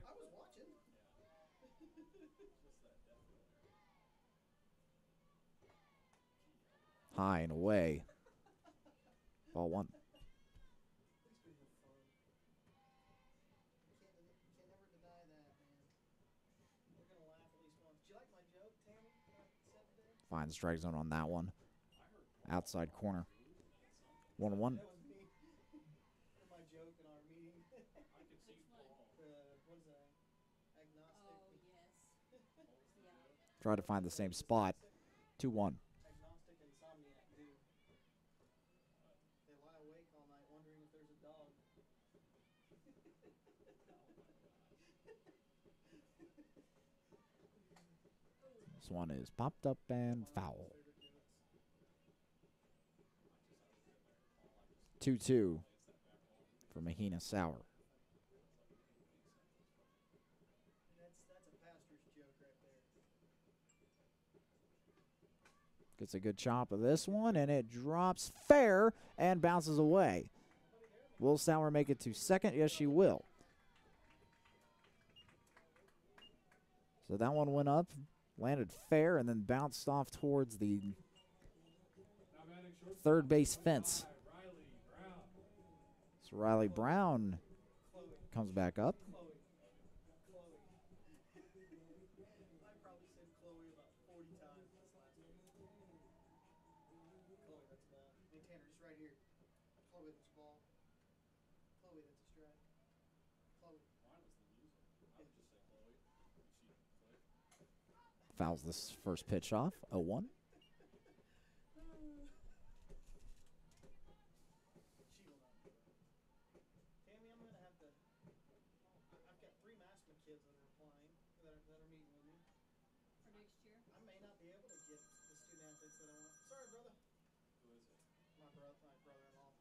I was watching. High and away. Ball 1. Can't never deny that, man. We're gonna laugh at least once. Did you like my joke, Tammy? What I said today? Finds the strike zone on that one. Outside corner. 1-1. That was me. For my joke in our meeting. I could see Paul. What is that? Agnostic. Oh, yes. Yeah. Try to find the same spot. 2-1. Agnostic insomniac, dude. They lie awake all night wondering if there's a dog. This one is popped up and foul. 2-2 for Mahina Sauer. That's a pastor's joke right there. Gets a good chop of this one, and it drops fair and bounces away. Will Sauer make it to second? Yes, she will. So that one went up, landed fair, and then bounced off towards the third base fence. So Riley Brown comes back up. Chloe. I probably said Chloe about 40 times this last week. Chloe, that's a ball. Hey, Tanner, just right here. Chloe, that's a ball. Chloe, that's a strike. Chloe. Mine was the music. I would just say Chloe. She clicked. Fouls this first pitch off. 0-1. She will not do that. Tammy, I'm going to have to. I've got 3 Massman kids that are applying, that are meeting with me. For next year. I may not be able to get the student athletes that I want. Sorry, brother. Who is it? My brother-in-law.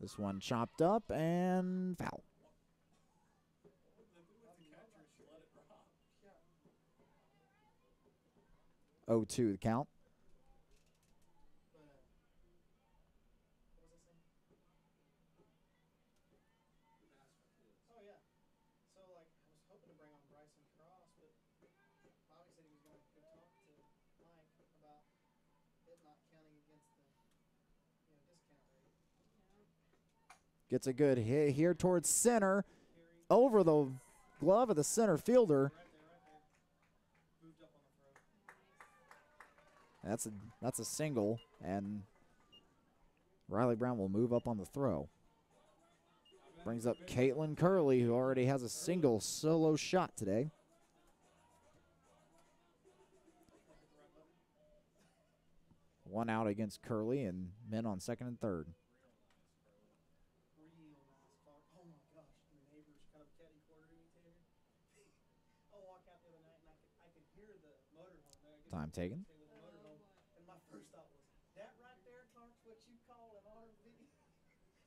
This one chopped up and foul. What would they do with the catcher if she let it drop? Yeah. 0-2 the count. But, what was I saying? Oh, yeah. So, like, I was hoping to bring on Bryson Cross, but Bobby said he was going to go talk to Mike about it not counting against the, discount rate. Gets a good hit here towards center. Harry, Over the glove of the center fielder. right there. Moved up on the throw. That's a single, and Riley Brown will move up on the throw. Brings up Caitlin Curley, who already has a single solo shot today. One out against Curley, and men on second and third. Real nice car. Oh, my gosh. The neighbors kind of catty-cornered me, Tanner. I walked out the other night, and I could hear the motorhome there. Time taken. With the motorhome. And my first thought was, that right there, Clark's what you call an RV?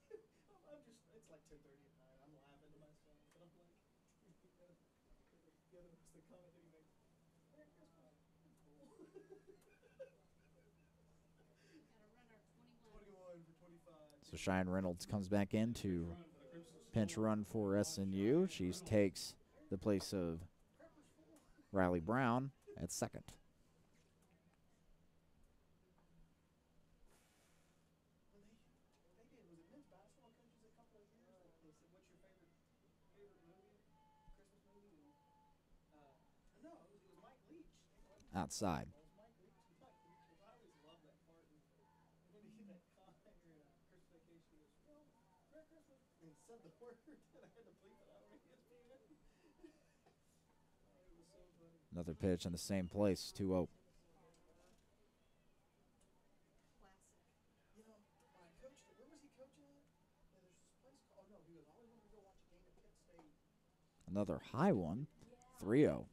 It's like 10:30 at night. I'm laughing to myself. And I'm like, the other was the comment that he makes. Merry Christmas. Cool. Gotta run our 21 21. for 25. So Cheyenne Reynolds comes back in to pinch run for SNU. She takes the place of Riley Brown at second. They did. Was it men's basketball coaches a couple of years? They said, "What's your favorite movie, Christmas movie?" And, no, it was Mike Leach. outside. I always love that part. When he did that comment or Christmas vacation, he goes, "Well, Merry Christmas," and said the word, and I had to bleep it out on ESPN. Oh, it was so funny. Another pitch in the same place, 2-0. Classic. You know, when I coached it, where was he coaching at? Yeah, there's this place called, oh no, he goes, I always wanted to go watch a game at Pitt State. Another high one, Yeah. 3-0.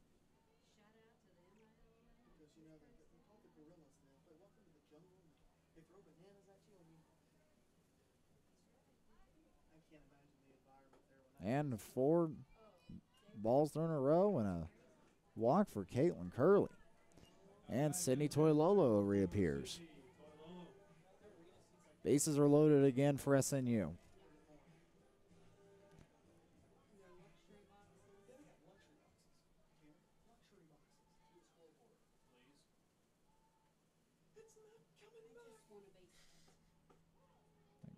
Shout out to the NIL event. Because, you know, they're called the gorillas, and they play Welcome to the Jungle, and they throw bananas at you, and you... I can't imagine the environment there when that... And 4 balls thrown in a row and a walk for Caitlin Curley. And Sydney Toilolo reappears. Bases are loaded again for SNU.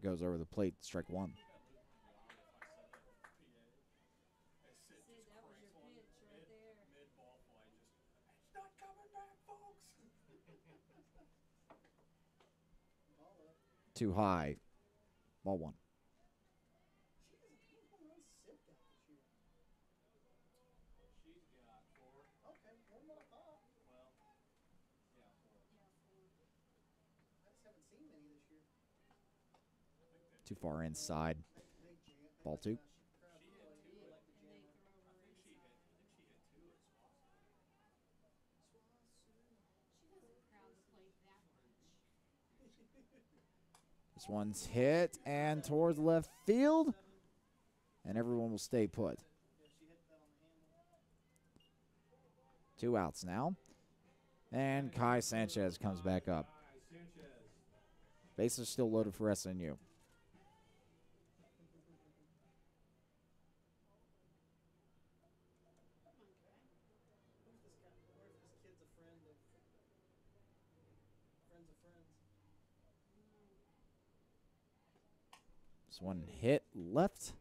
Goes over the plate, strike 1. Sid, that was your pitch right there. Mid-ball flight, it's not coming back, folks. Too high. Ball 1. She hasn't hit home runs Sid got this year. She's got 4. Okay, more than what I thought. Well, yeah, 4. Yeah, 4. I just haven't seen many this year. Too far inside. They jam. Ball 2. She hit 2. And they throw her I think she inside. hit 2 at Swanson. She doesn't crowd the plate that much. This one's hit and towards left field. And everyone will stay put. Yeah, she hit that on the handle. 2 outs now. And Kai Sanchez comes back up. Bases still loaded for SNU. Who's this guy? I wonder if this kid's a friend of friends of friends. This one hit left.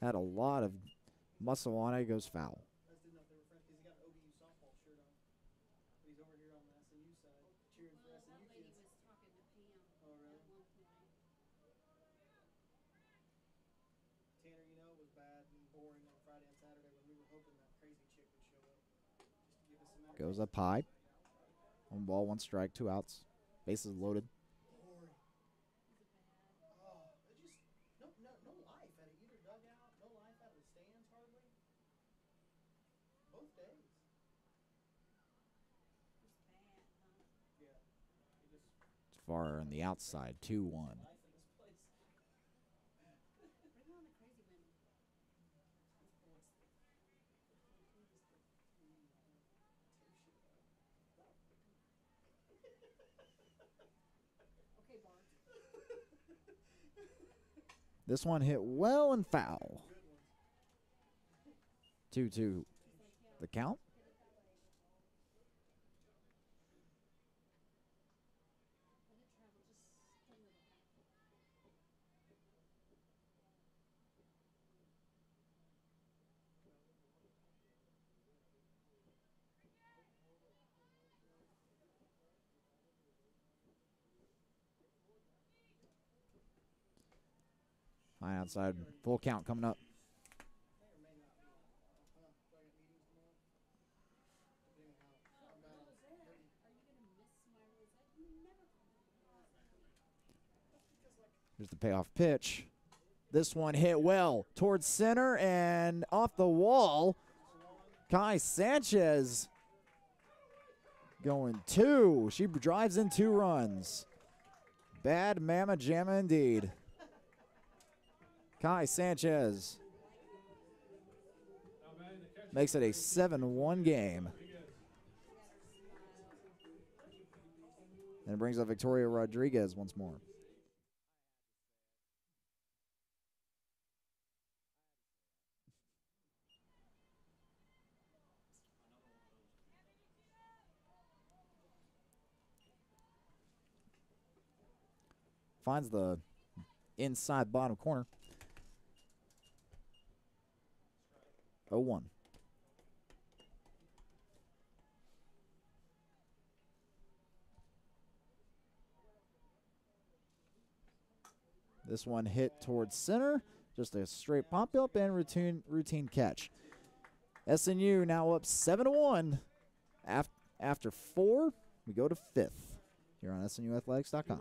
Had a lot of muscle on it. Goes foul. I just didn't know if they were friends because he got an ODU softball shirt on. But he's over here on the SNU side cheering for Well, SNU that lady kids. was talking to Pam Oh, really? at one point. Tanner, you know, it was bad and boring on Friday and Saturday when we were hoping that crazy chick would show up. Just to give us some energy. Goes up high. 1 ball, 1 strike, 2 outs. Bases loaded. Boring. Oh, it just no life out of either dugout, no life out of the stands hardly. Both days. It's bad, huh? Yeah. It just It's far on the outside, 2-1. life in this place. Bring on the crazy women. These boys. Okay, Bart. This one hit well and foul. Good ones. 2-2. The count. Let it travel just a little bit. High outside. Full count coming up. May or may not be. Do I get meetings tomorrow? Depending on how I'm What out. was that? Are you going to miss my rosette? You never Because like Here's the payoff pitch. This one hit well towards center and off the wall. Kai Sanchez going 2. She drives in 2 runs. Bad mamma jamma indeed. Kai Sanchez makes it a 7-1 game. And it brings up Victoria Rodriguez once more. Finds the inside bottom corner. 0-1. This one hit towards center. Just a straight pop up and routine catch. SNU now up 7-1. After 4, we go to 5th here on SNUathletics.com.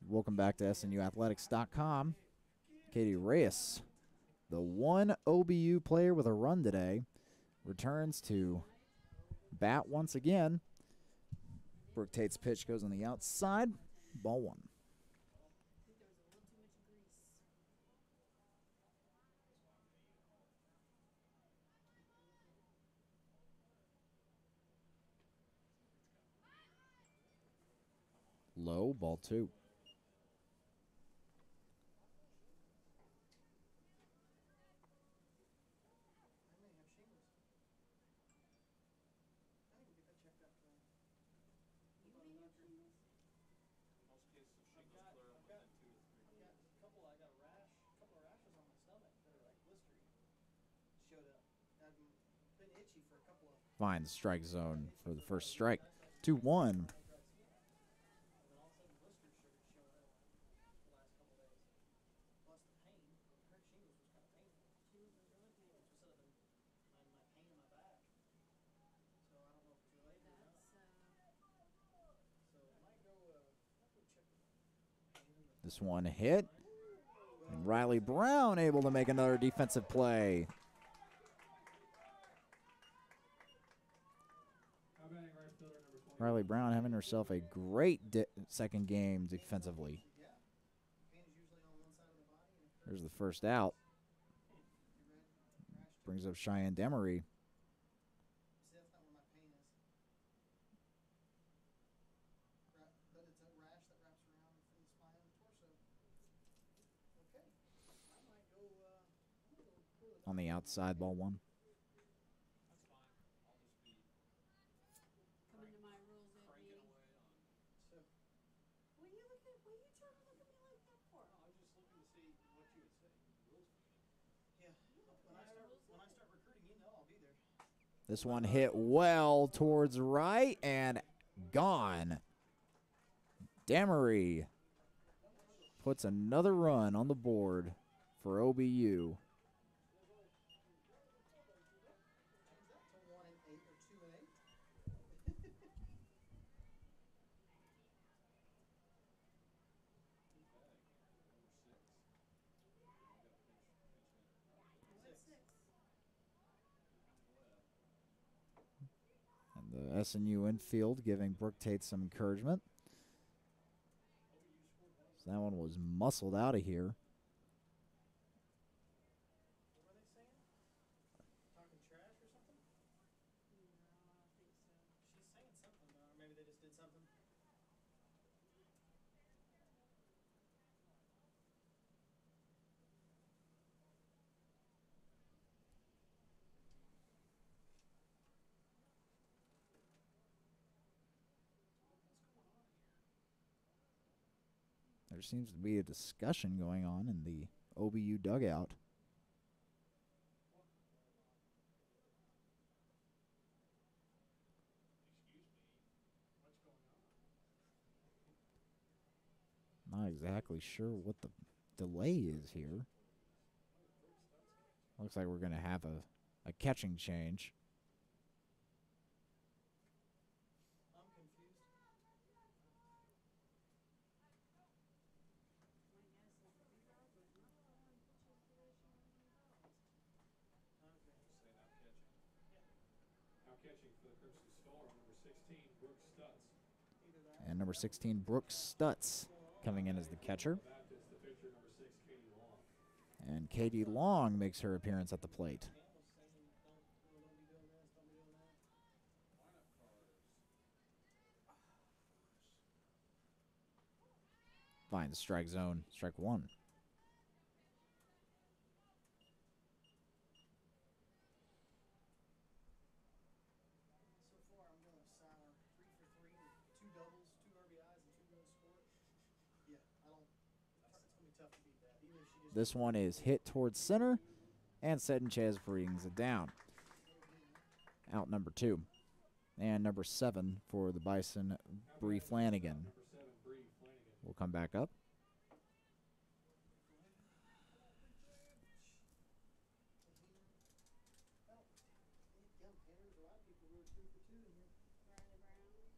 Welcome back to SNUathletics.com. Katie Reyes, the one OBU player with a run today, returns to bat once again. Brooke Tate's pitch goes on the outside. Ball 1. Low, ball 2. Finds strike zone for the first strike. 2-1. This one hit. And Riley Brown able to make another defensive play. Riley Brown having herself a great second game defensively. There's the first out. Brings up Cheyenne Demery. On the outside, ball 1. This one hit well towards right and gone. Demery puts another run on the board for OBU. And the SNU infield giving Brooke Tate some encouragement. So That one was muscled out of here. What were they saying? Talking trash or something? No, I don't think so. She's saying something about it. Maybe they just did something. There seems to be a discussion going on in the OBU dugout. Not exactly sure what the delay is here. Looks like we're going to have a catching change. I'm confused. My guess is the ball, but not throwing pitches the way she normally throws. Okay. Say now catching. Now catching for the Crimson Storm, number 16, Brooks Stutz. Either that. And number 16, Brooks Stutz, coming in as the catcher. Baptist, the pitcher, number 6, Katie Long. And Katie Long makes her appearance at the plate. Cam was saying, don't be doing this, don't be doing that. Lineup cards. Finds strike zone, strike one. So far, I'm going sour. 3 for 3 with 2 doubles, 2 RBIs, and 2 runs scored. Yeah, I don't. It's gonna be tough to beat that. Even if she just. This one is hit towards center, and Sanchez brings it down. Out number 2. And number 7 for the Bison, Bree Flanagan. Number 7, Bree Flanagan. Will come back up. There's a lot of people who are 2 for 2 in here. Riley Brown.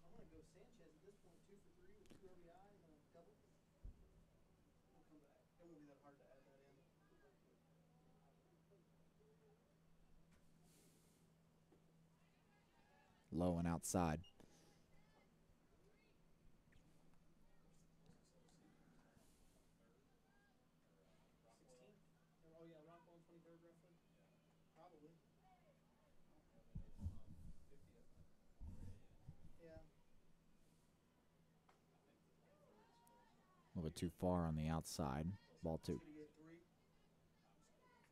I'm gonna go Sanchez at this point, 2 for 3 with 2 RBIs and a double. We'll come back. It won't be that hard to add that in. Low and outside. 16? Oh yeah, Rockwell 23rd roughly. Probably. Yeah. A little bit too far on the outside. Ball 2. He's gonna get 3. 3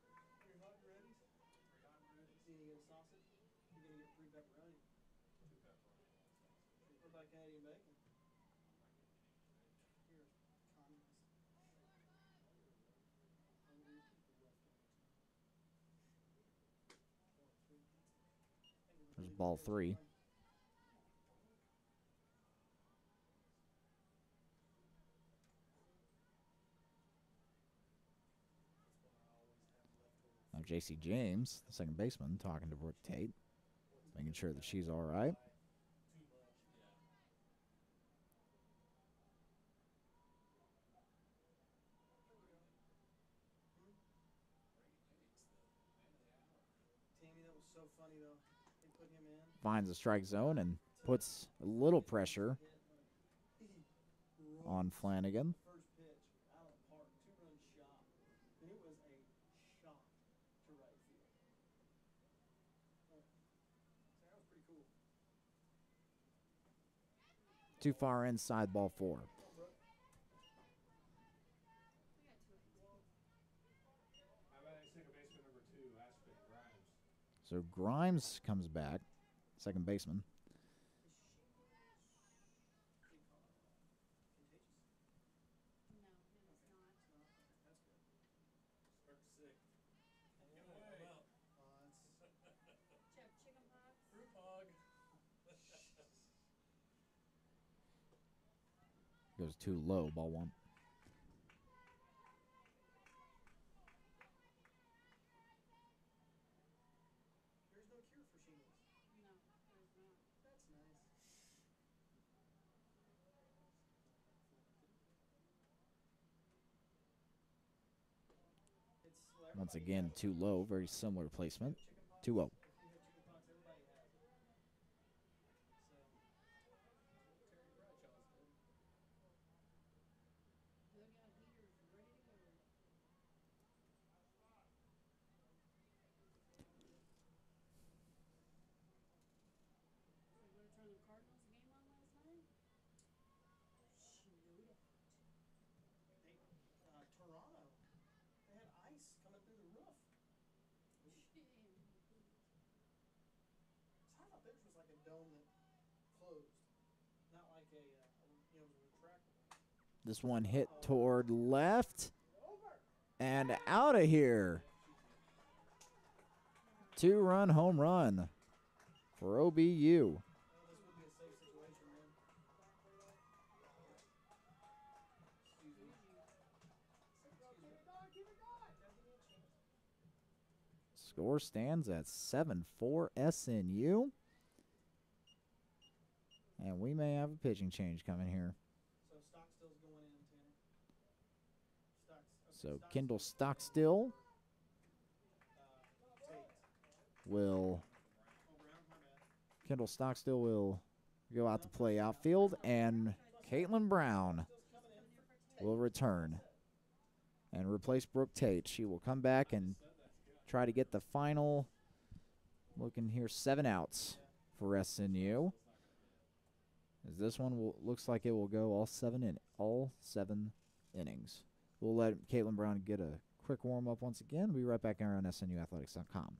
hot and ready's. 3 hot and ready's. You gonna get a sausage? You're gonna get 3 pepperoni. 2 pepperoni, 1 sausage. What about Canadian bacon? You're a communist. Hungry people leftovers now. There's ball 3. Now J.C. James, the second baseman, talking to Brooke Tate, making sure that she's all right. Tammy, that was so funny though. They put him in. Finds the strike zone and puts a little pressure on Flanagan. First pitch out of the park, 2-run shot. And it was a shot to right field. So that was pretty cool. Too far inside, ball 4. We got 2 How about second baseman number 2, Aspen Grimes? So Grimes comes back, second baseman. Contagious. No, it is not. No, that's good. Start 6th. Give him out. Check chicken pox. Group hog. Goes too low, ball 1. There's no cure for shingles. No, there's not. That's nice. It's well, Once everybody again, has it. too low, very similar placement. Chickenpox, 2-0. If you have chickenpox, everybody has it. So, Terry Bradshaw's did. closed, not like a you know, it was a retractable. This one hit toward left and out of here. 2-run home run for OBU. Well, this would be a safe situation then. Excuse me. Score stands at 7-4 SNU. And we may have a pitching change coming here. So Stockstill's going in, Tanner. So Kendall Stockstill Tate. will Oh, Brown, my bad. Kendall Stockstill will go out to play outfield, and Caitlin Brown will return and replace Brooke Tate. She will come back and try to get the final, looking here, 7 outs for SNU. As this one looks like it will go all 7 innings. We'll let Caitlin Brown get a quick warm-up once again. We'll be right back here on SNUathletics.com.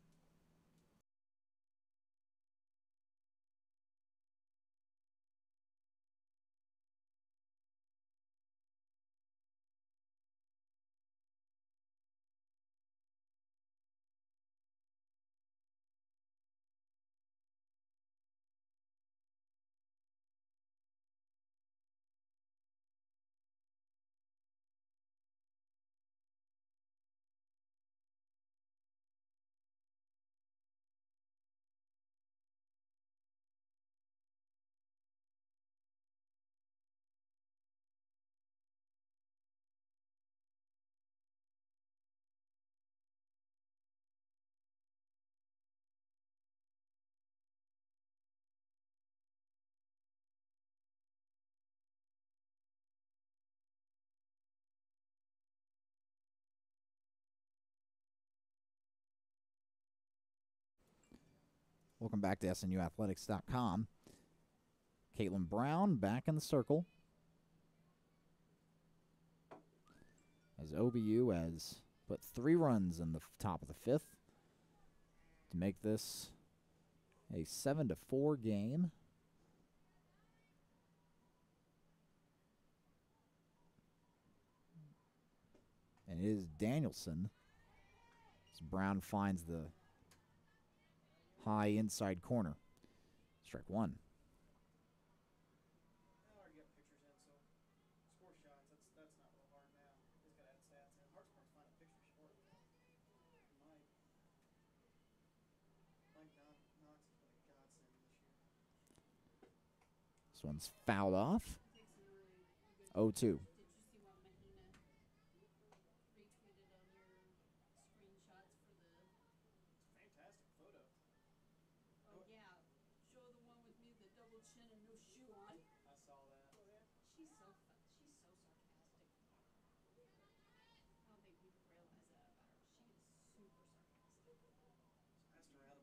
Welcome back to SNUathletics.com. Caitlin Brown back in the circle, as OBU has put 3 runs in the top of the 5th to make this a 7-4 game. And it is Danielson as Brown finds the high inside corner. Strike 1. I already got pictures in, so score shots, that's not real hard now. Just gotta add stats in. Hardest part's finding pictures short. Mike Knox has been a godsend this year. This one's fouled off. Takes an early. 0-2. Did you see what Mahina retweeted on your screenshots for the? Fantastic photo. Oh yeah, show the one with me, the double chin and no shoe on. I saw that. She's so sarcastic. I don't think people realize that about her. She is super sarcastic. Asked around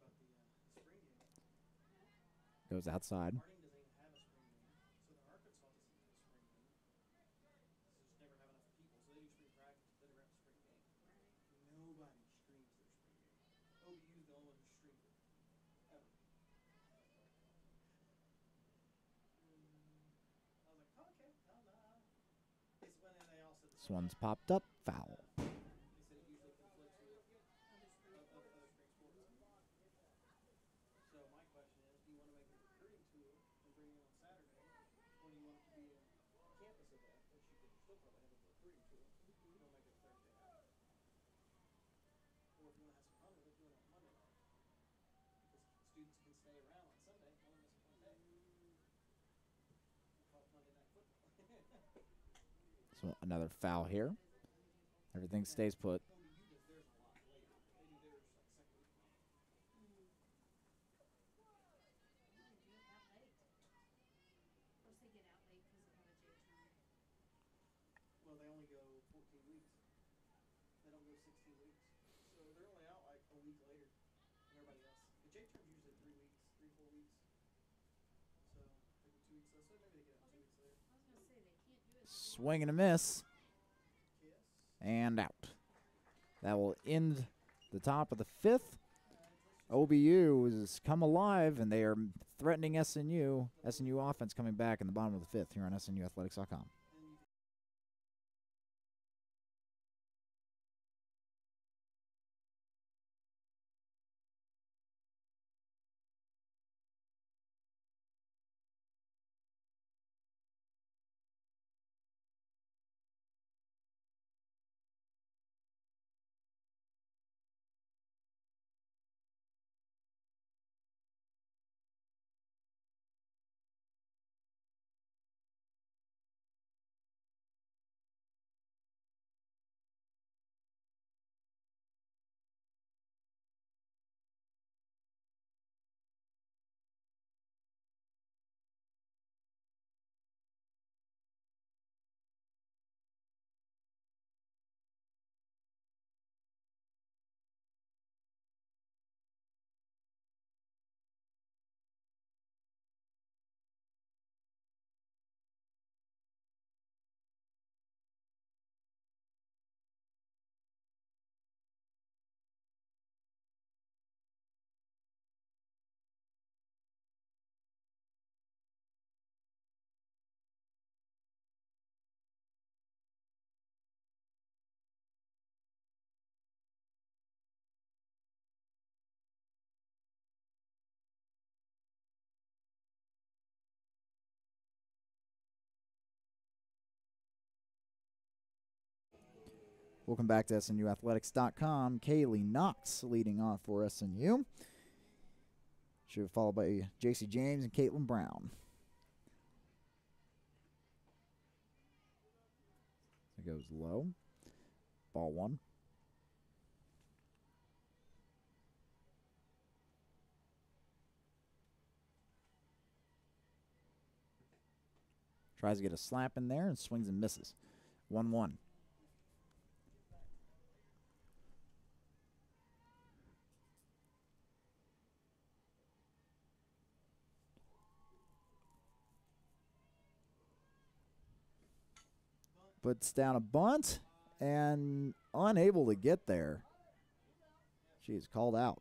about the spring game. Goes outside. Harding doesn't even have a spring game. Southern Arkansas doesn't have a spring game. They just never have enough people. So they do spring practice, but they never have a spring game. Nobody streams their spring game. OBU's the only one who streams it. Ever. I was like, oh, okay. No. It's when they all said This one's popped up. Foul. They said it usually conflicts with other spring sports. So my question is, do you want to make it a recruiting tool and bring it on Saturday, or do you want it to be a campus event, which you could still probably have as a recruiting tool? Don't make it a Thursday night. Or if you want to have some fun with it, do it on Monday night. Because students can stay around on Sunday and only miss one day. We call it Monday Night Football. So another foul here. Everything stays put. OBU does theirs a lot later. They do theirs like second week of May. Why do it that late? Of course they get out late because they have a J term. Well, they only go 14 weeks. They don't go 16 weeks. So they're only out like a week later than everybody else. The J term's usually 3 weeks, 4 weeks. So maybe 2 weeks less. So maybe they get out 2 weeks later. I was gonna say they can't do it. Swing and a miss. Kiss. And out. That will end the top of the 5th. OBU has come alive, and they are threatening SNU. SNU offense coming back in the bottom of the fifth here on SNUathletics.com. Welcome back to SNUathletics.com. Kaylee Knox leading off for SNU. Should be followed by JC James and Caitlin Brown. It goes low. Ball one. Tries to get a slap in there and swings and misses. 1-1. Puts down a bunt and unable to get there. She's called out.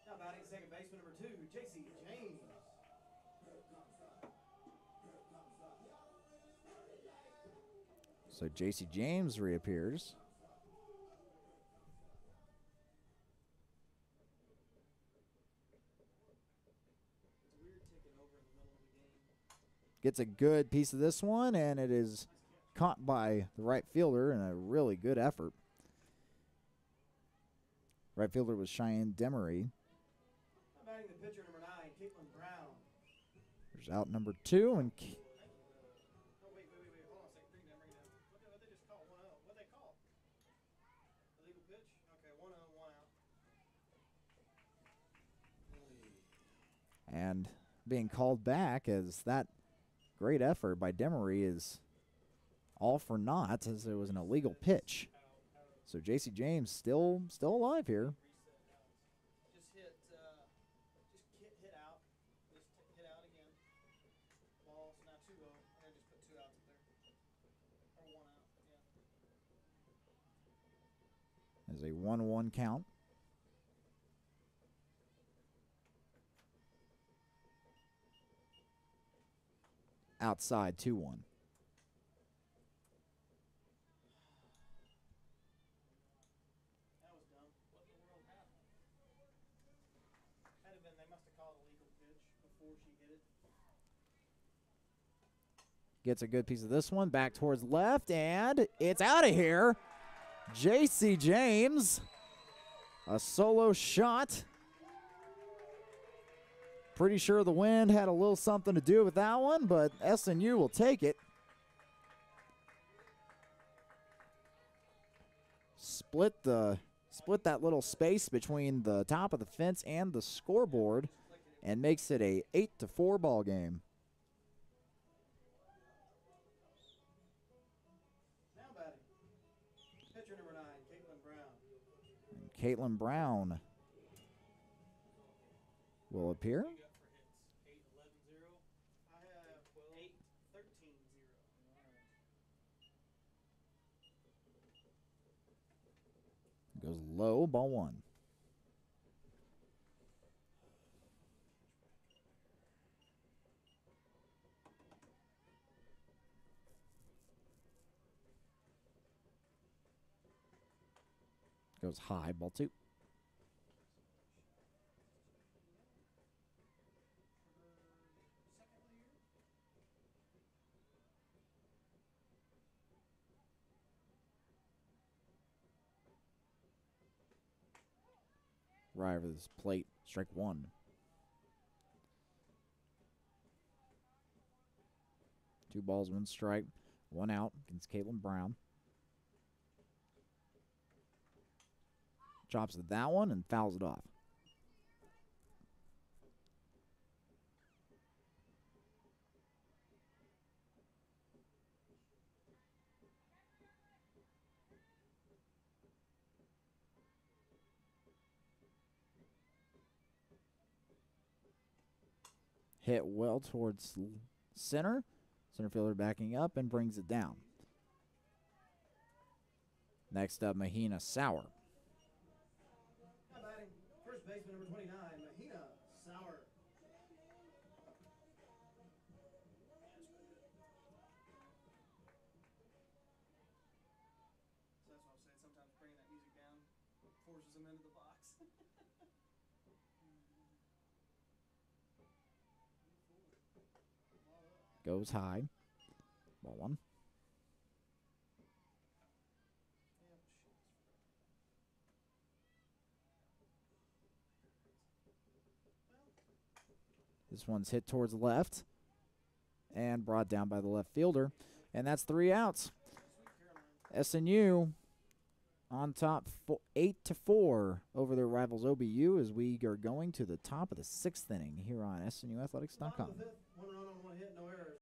Now batting second baseman number 2, JC James. So JC James reappears. Gets a good piece of this one, and it is caught by the right fielder in a really good effort. Right fielder was Cheyenne Demery. Batting the pitcher number 9, Caitlin Brown. There's out number 2, and Oh, wait. Hold on a second. Bring it down. What they just call? 1-0. What they call? Illegal pitch? Okay, 1-0, 1 out. and being called back as that great effort by Demery is all for naught, as it was an illegal pitch. So JC James still alive here. Just hit out. Just hit out again. Ball, so now 2-0. And then just put 2 outs up there. Or 1 out, yeah. As a 1-1 count. Outside 2-1. That was dumb. What in the world happened? Had have been, they must have called a legal pitch before she hit it. Gets a good piece of this one. Back towards left, and it's out of here. JC James. A solo shot. Pretty sure the wind had a little something to do with that one, but SNU will take it. Split that little space between the top of the fence and the scoreboard, and makes it a 8-4 ball game. Now batting. Pitcher number 9, Caitlin Brown. And Caitlin Brown will appear. I have 8-13-0. Goes low, ball one. Goes high, ball two. Right over this plate, strike one. Two balls, one strike, one out against Caitlin Brown. Chops at that one and fouls it off. Hit well towards center. Center fielder backing up and brings it down. Next up, Mahina Sauer. Now batting, first baseman number 29, Mahina Sauer. So that's what I'm saying. Sometimes bringing that music down forces them into the box. Goes high. Ball one. This one's hit towards left and brought down by the left fielder. And that's 3 outs. SNU on top 8-4 over their rivals OBU as we are going to the top of the 6th inning here on SNUathletics.com. One run on one hit, no errors.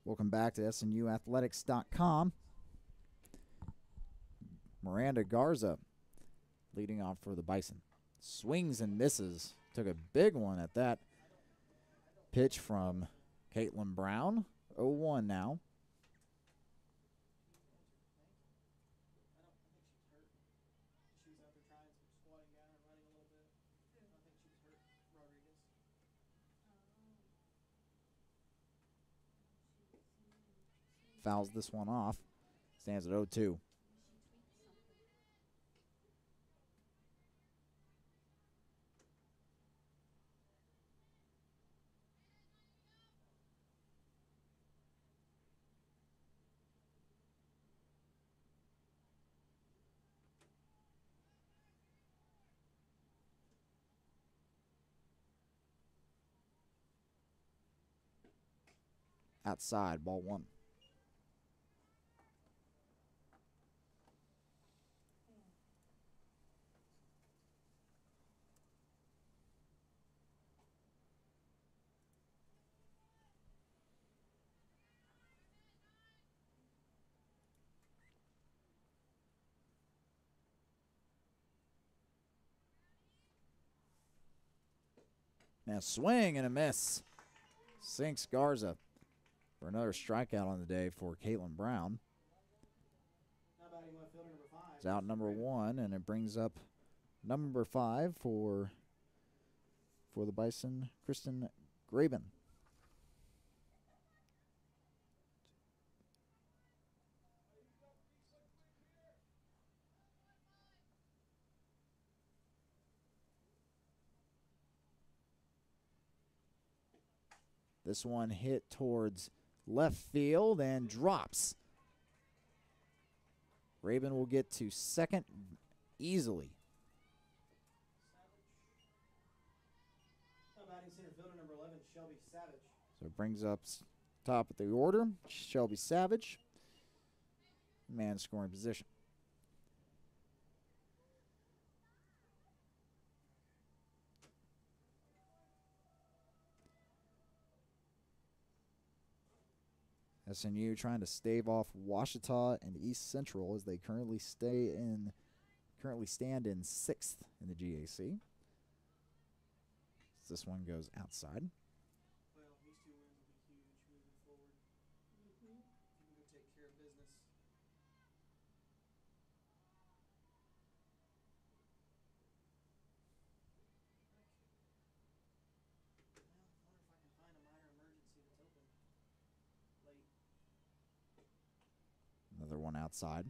Welcome back to SNUathletics.com. Miranda Garza leading off for the Bison. Swings and misses. Took a big one at that pitch from Caitlin Brown. 0-1 now. She was out there trying some squatting down and running a little bit. I think she was hurt, Rodriguez. Fouls this one off. Stands at 0-2. Outside, ball one. And a swing and a miss. Sinks Garza for another strikeout on the day for Caitlin Brown. Now batting left fielder number 5. It's out number 1, and it brings up number 5 for the Bison, Kristen Graben. This one hit towards left field and drops. Graben will get to second easily. Now batting center fielder number 11, Shelby Savage. So it brings up top of the order, Shelby Savage, man scoring position. SNU trying to stave off Washita and East Central as they currently stand in 6th in the GAC. This one goes outside. Well, these 2 wins will be huge moving forward. You can go take care of business. Well, I wonder if I can find a minor emergency that's open late. Another one outside.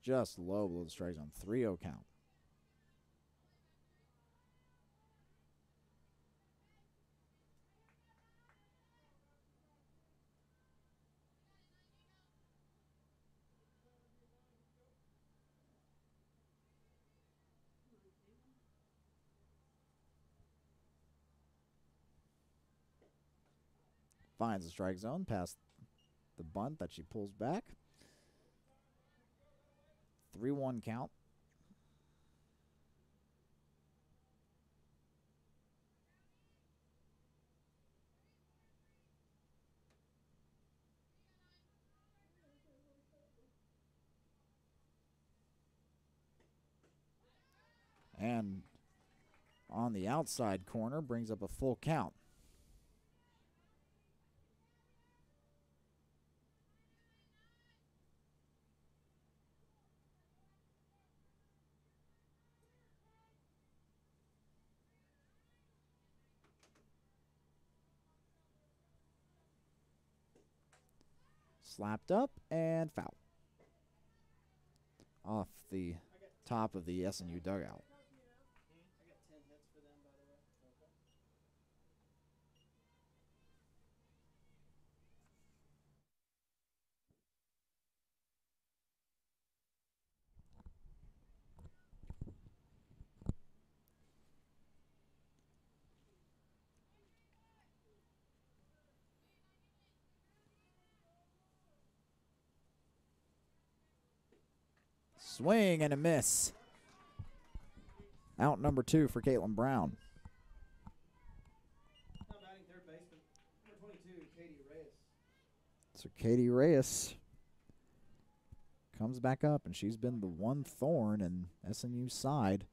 Just low below the strike zone. 3-0 count. Finds the strike zone past the bunt that she pulls back. 3-1 count. And on the outside corner brings up a full count. Slapped up and foul. Off the top of the SNU dugout. I got 10 hits for them, by the way. Okay. Swing and a miss. Out number 2 for Caitlin Brown. Now batting third baseman number 22, Katie Reyes. So Katie Reyes comes back up, and she's been the one thorn in SNU's side.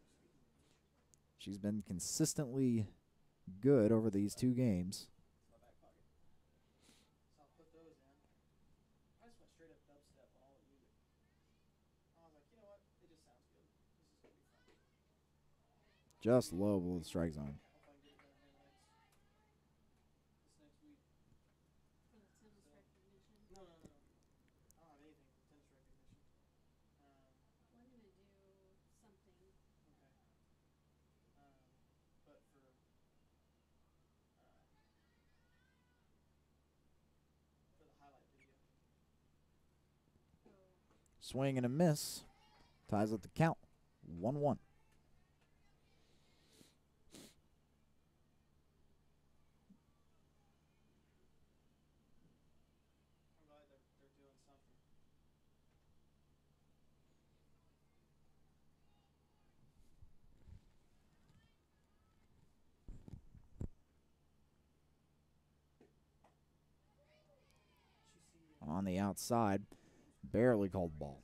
She's been consistently good over these 2 games. So I'll put those in. I just went straight up dubstep on all the music. I was like, you know what? It just sounds good. This is going to be fun. Just low below the strike zone. Hope I can get it done here this next week. For the tennis recognition. No. I don't have anything for tennis recognition. We're gonna do something. Okay. But for the highlight video. Oh, Swing and a miss. Ties up the count. 1-1. I'm glad they're doing something. on the outside. Barely called ball.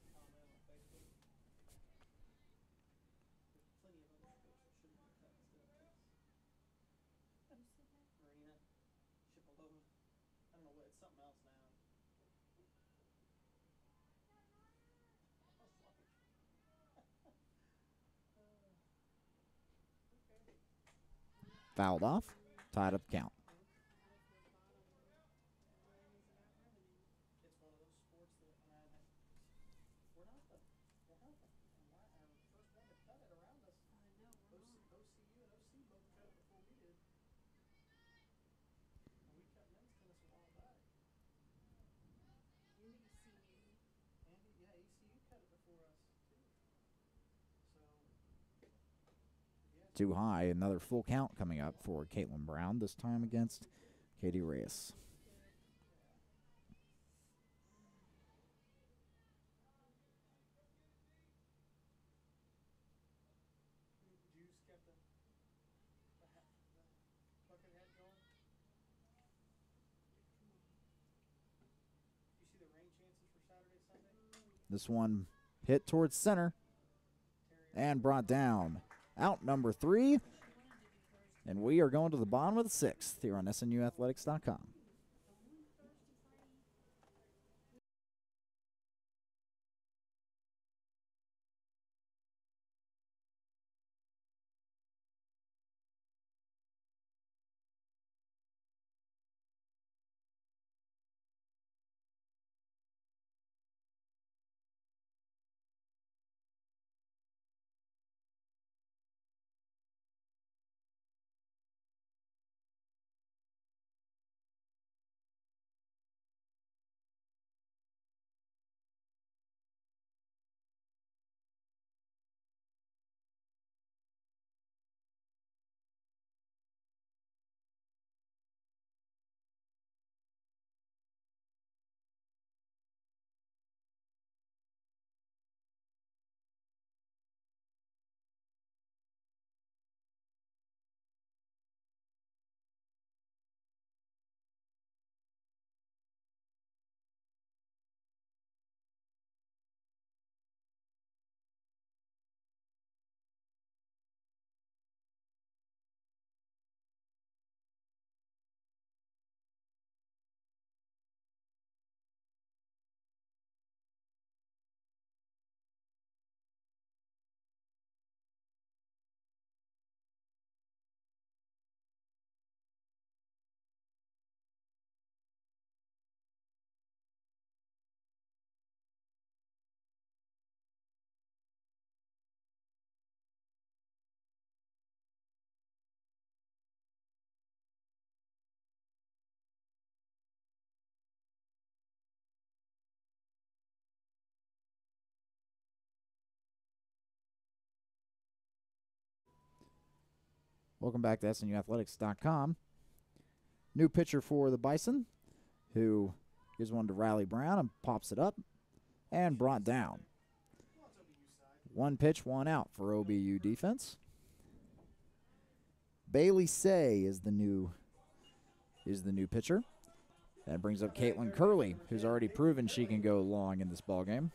Fouled off. Tied up the count. Too high. Another full count coming up for Caitlin Brown, this time against Katie Reyes. This one hit towards center and brought down. Out number 3. And we are going to the bottom of the 6th here on SNUathletics.com. Welcome back to SNUathletics.com. New pitcher for the Bison, who gives one to Riley Brown and pops it up and brought down. 1 pitch, 1 out for OBU defense. Bailey Say is the new pitcher. That brings up Caitlin Curley, who's already proven she can go long in this ballgame.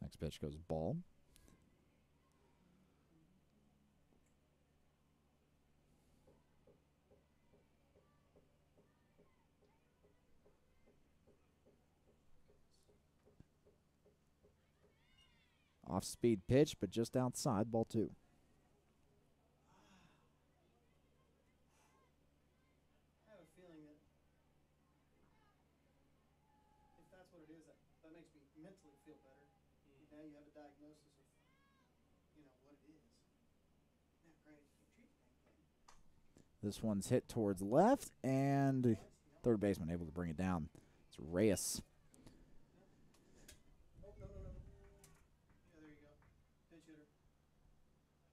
Next pitch goes ball. Off-speed pitch, but just outside, ball 2. I have a feeling that if that's what it is, that makes me mentally feel better. Now you have a diagnosis of, what it is. Now, granted, you can treat the damn thing. This one's hit towards left, and third baseman able to bring it down. It's Reyes. Oh, no. Yeah, there you go. Pinch hitter.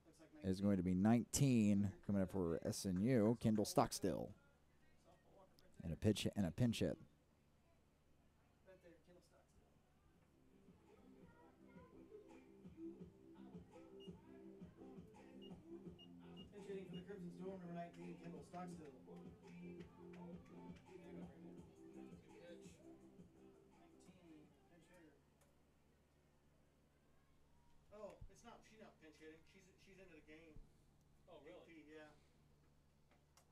Looks like 19. Is going to be 19 coming up for SNU, Kendall Stockstill. And a pinch hit. Stockstill. Good catch. 19. Pinch hitter. Oh, it's not. She's not pinch hitting. She's into the game. Oh, really? DP, yeah.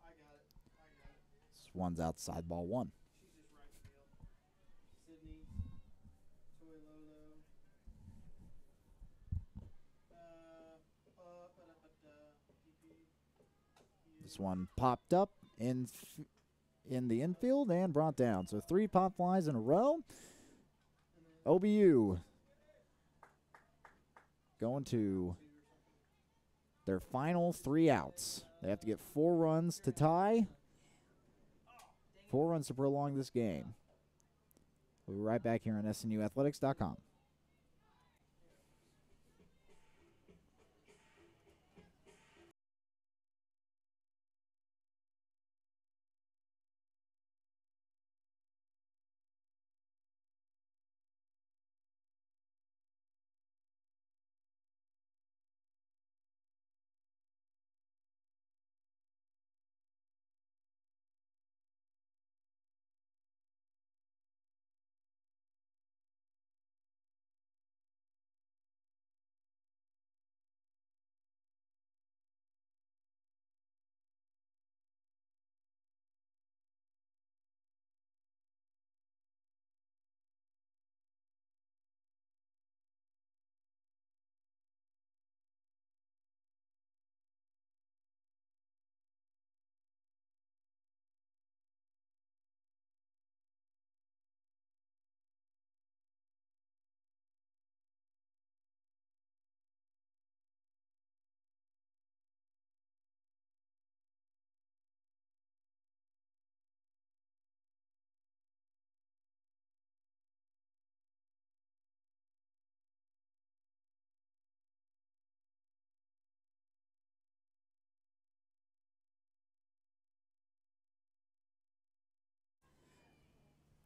I got it. This one's outside, ball one. She's just right field. Sydney. Toy Lolo. DP. This one popped up in the infield and brought down. So 3 pop flies in a row. OBU going to their final 3 outs. They have to get 4 runs to tie, 4 runs to prolong this game. We'll be right back here on SNUathletics.com.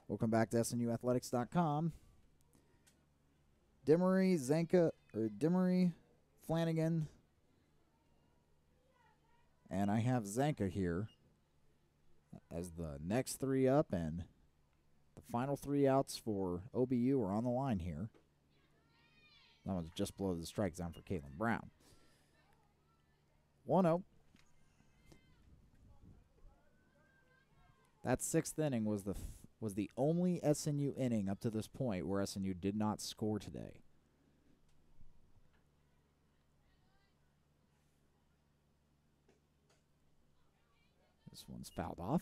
Welcome back to SNUathletics.com. Demery, Flanagan, and I have Zanka here as the next 3 up, and the final 3 outs for OBU are on the line here. That was just below the strike zone for Caitlin Brown. 1-0. That 6th inning was the only SNU inning up to this point where SNU did not score today. This one's fouled off.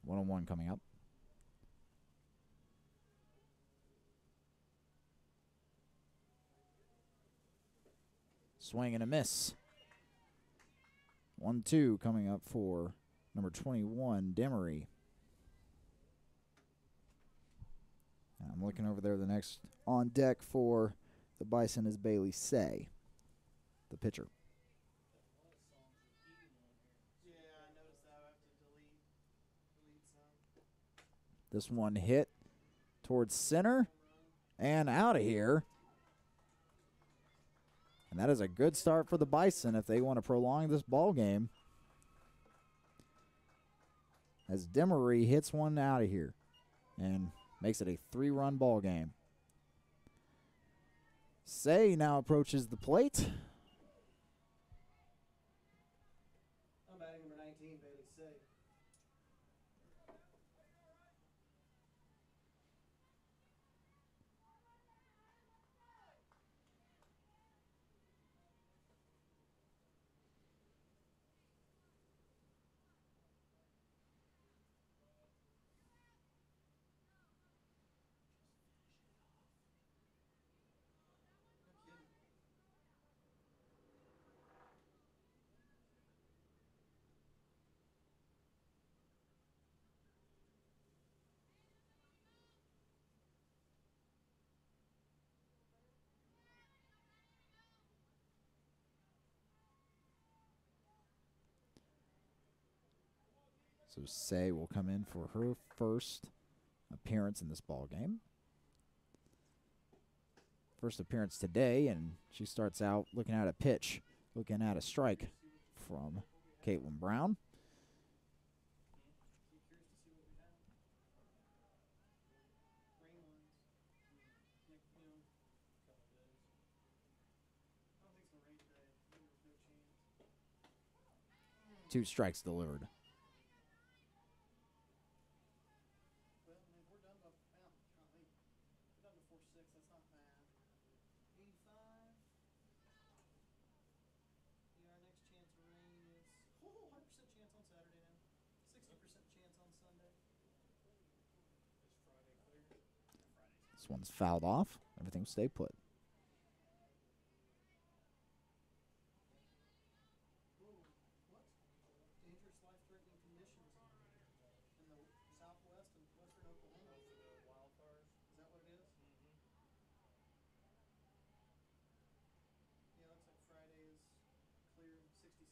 One-on-one coming up. Swing and a miss. 1-2 coming up for number 21, Demery. I'm looking over there. The next on deck for the Bison is Bailey Say, the pitcher. Yeah, I noticed that. I have to delete some. This one hit towards center and out of here. And that is a good start for the Bison if they want to prolong this ball game. As Demery hits one out of here and makes it a 3-run ball game. Say now approaches the plate. I'm batting number 19, Bailey Say. So Say will come in for her first appearance in this ball game. First appearance today, and she starts out looking at a pitch, looking at a strike from Caitlin Brown. Two strikes delivered. Well, I mean, we're done to 4-6. That's not bad. 85. Yeah, our next chance of rain is 100% chance on Saturday now. 60% chance on Sunday. Is Friday clear? This one's fouled off. Everything will stay put. What? Dangerous life-threatening conditions in the southwest and western Oklahoma. For the wild cars? Is that what it is? Mm-hmm. Yeah, looks like Friday is clear 66.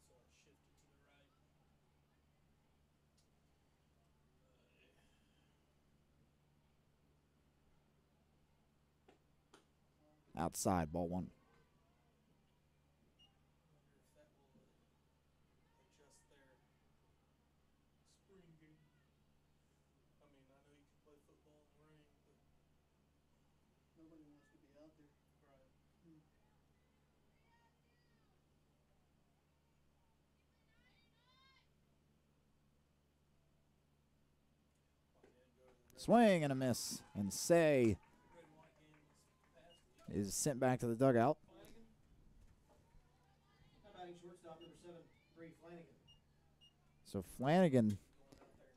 So it's shifted to the right. Outside, ball one. Wonder if that will adjust their spring game. I mean, I know you can play football in the rain, but Nobody wants to be out there. right. Swing and a miss. And Say Red and white game was past. is sent back to the dugout. Flanagan. How about shortstop number 7, Bree Flanagan? So Flanagan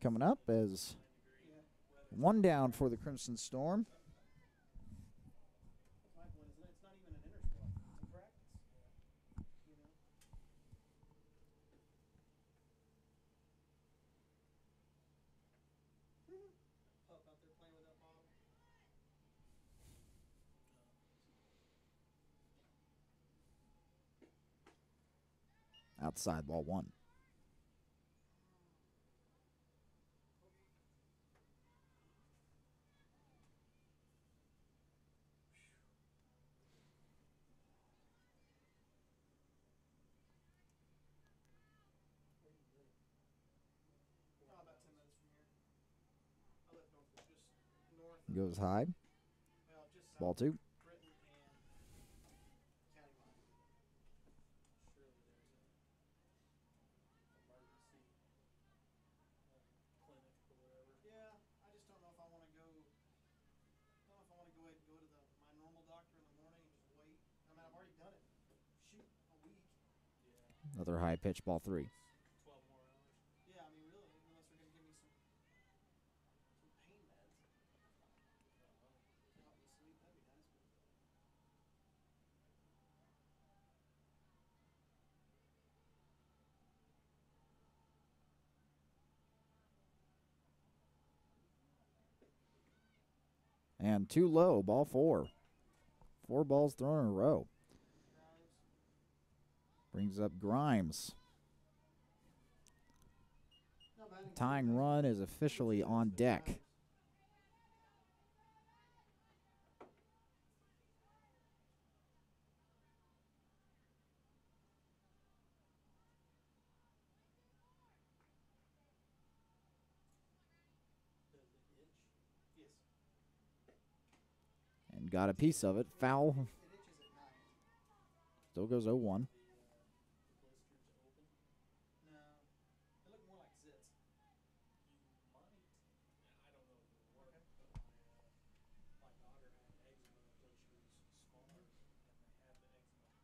coming up as one down for the Crimson Storm. That's my point, isn't it? It's not even an inter squad. It's a practice. You know? Pup out there playing with that ball. Outside, ball one. Oh, about 10 minutes from here. I live north, just north of, Goes high. well, just south Ball two. of Britton and County Line. Surely there's a emergency clinic or whatever. Yeah, I just don't know if I want to go. Don't know if I want to go ahead and go to my normal doctor in the morning and just wait. I mean, I've already done it. Shoot, a week. Yeah. Another high pitch, ball three. 12 more hours. Yeah, I mean, really, unless they're gonna give me some pain meds to help me sleep, that'd be nice. But And too low, ball four. 4 balls thrown in a row. Grimes, Brings up Grimes. no batting. Tying run is officially on deck. Does it itch? Yes. And got a piece of it. Foul. It itches at night. Still goes 0-1. The blisters open? No, they look more like zits. You might. I don't know if it'll work, Okay. but my daughter had eczema when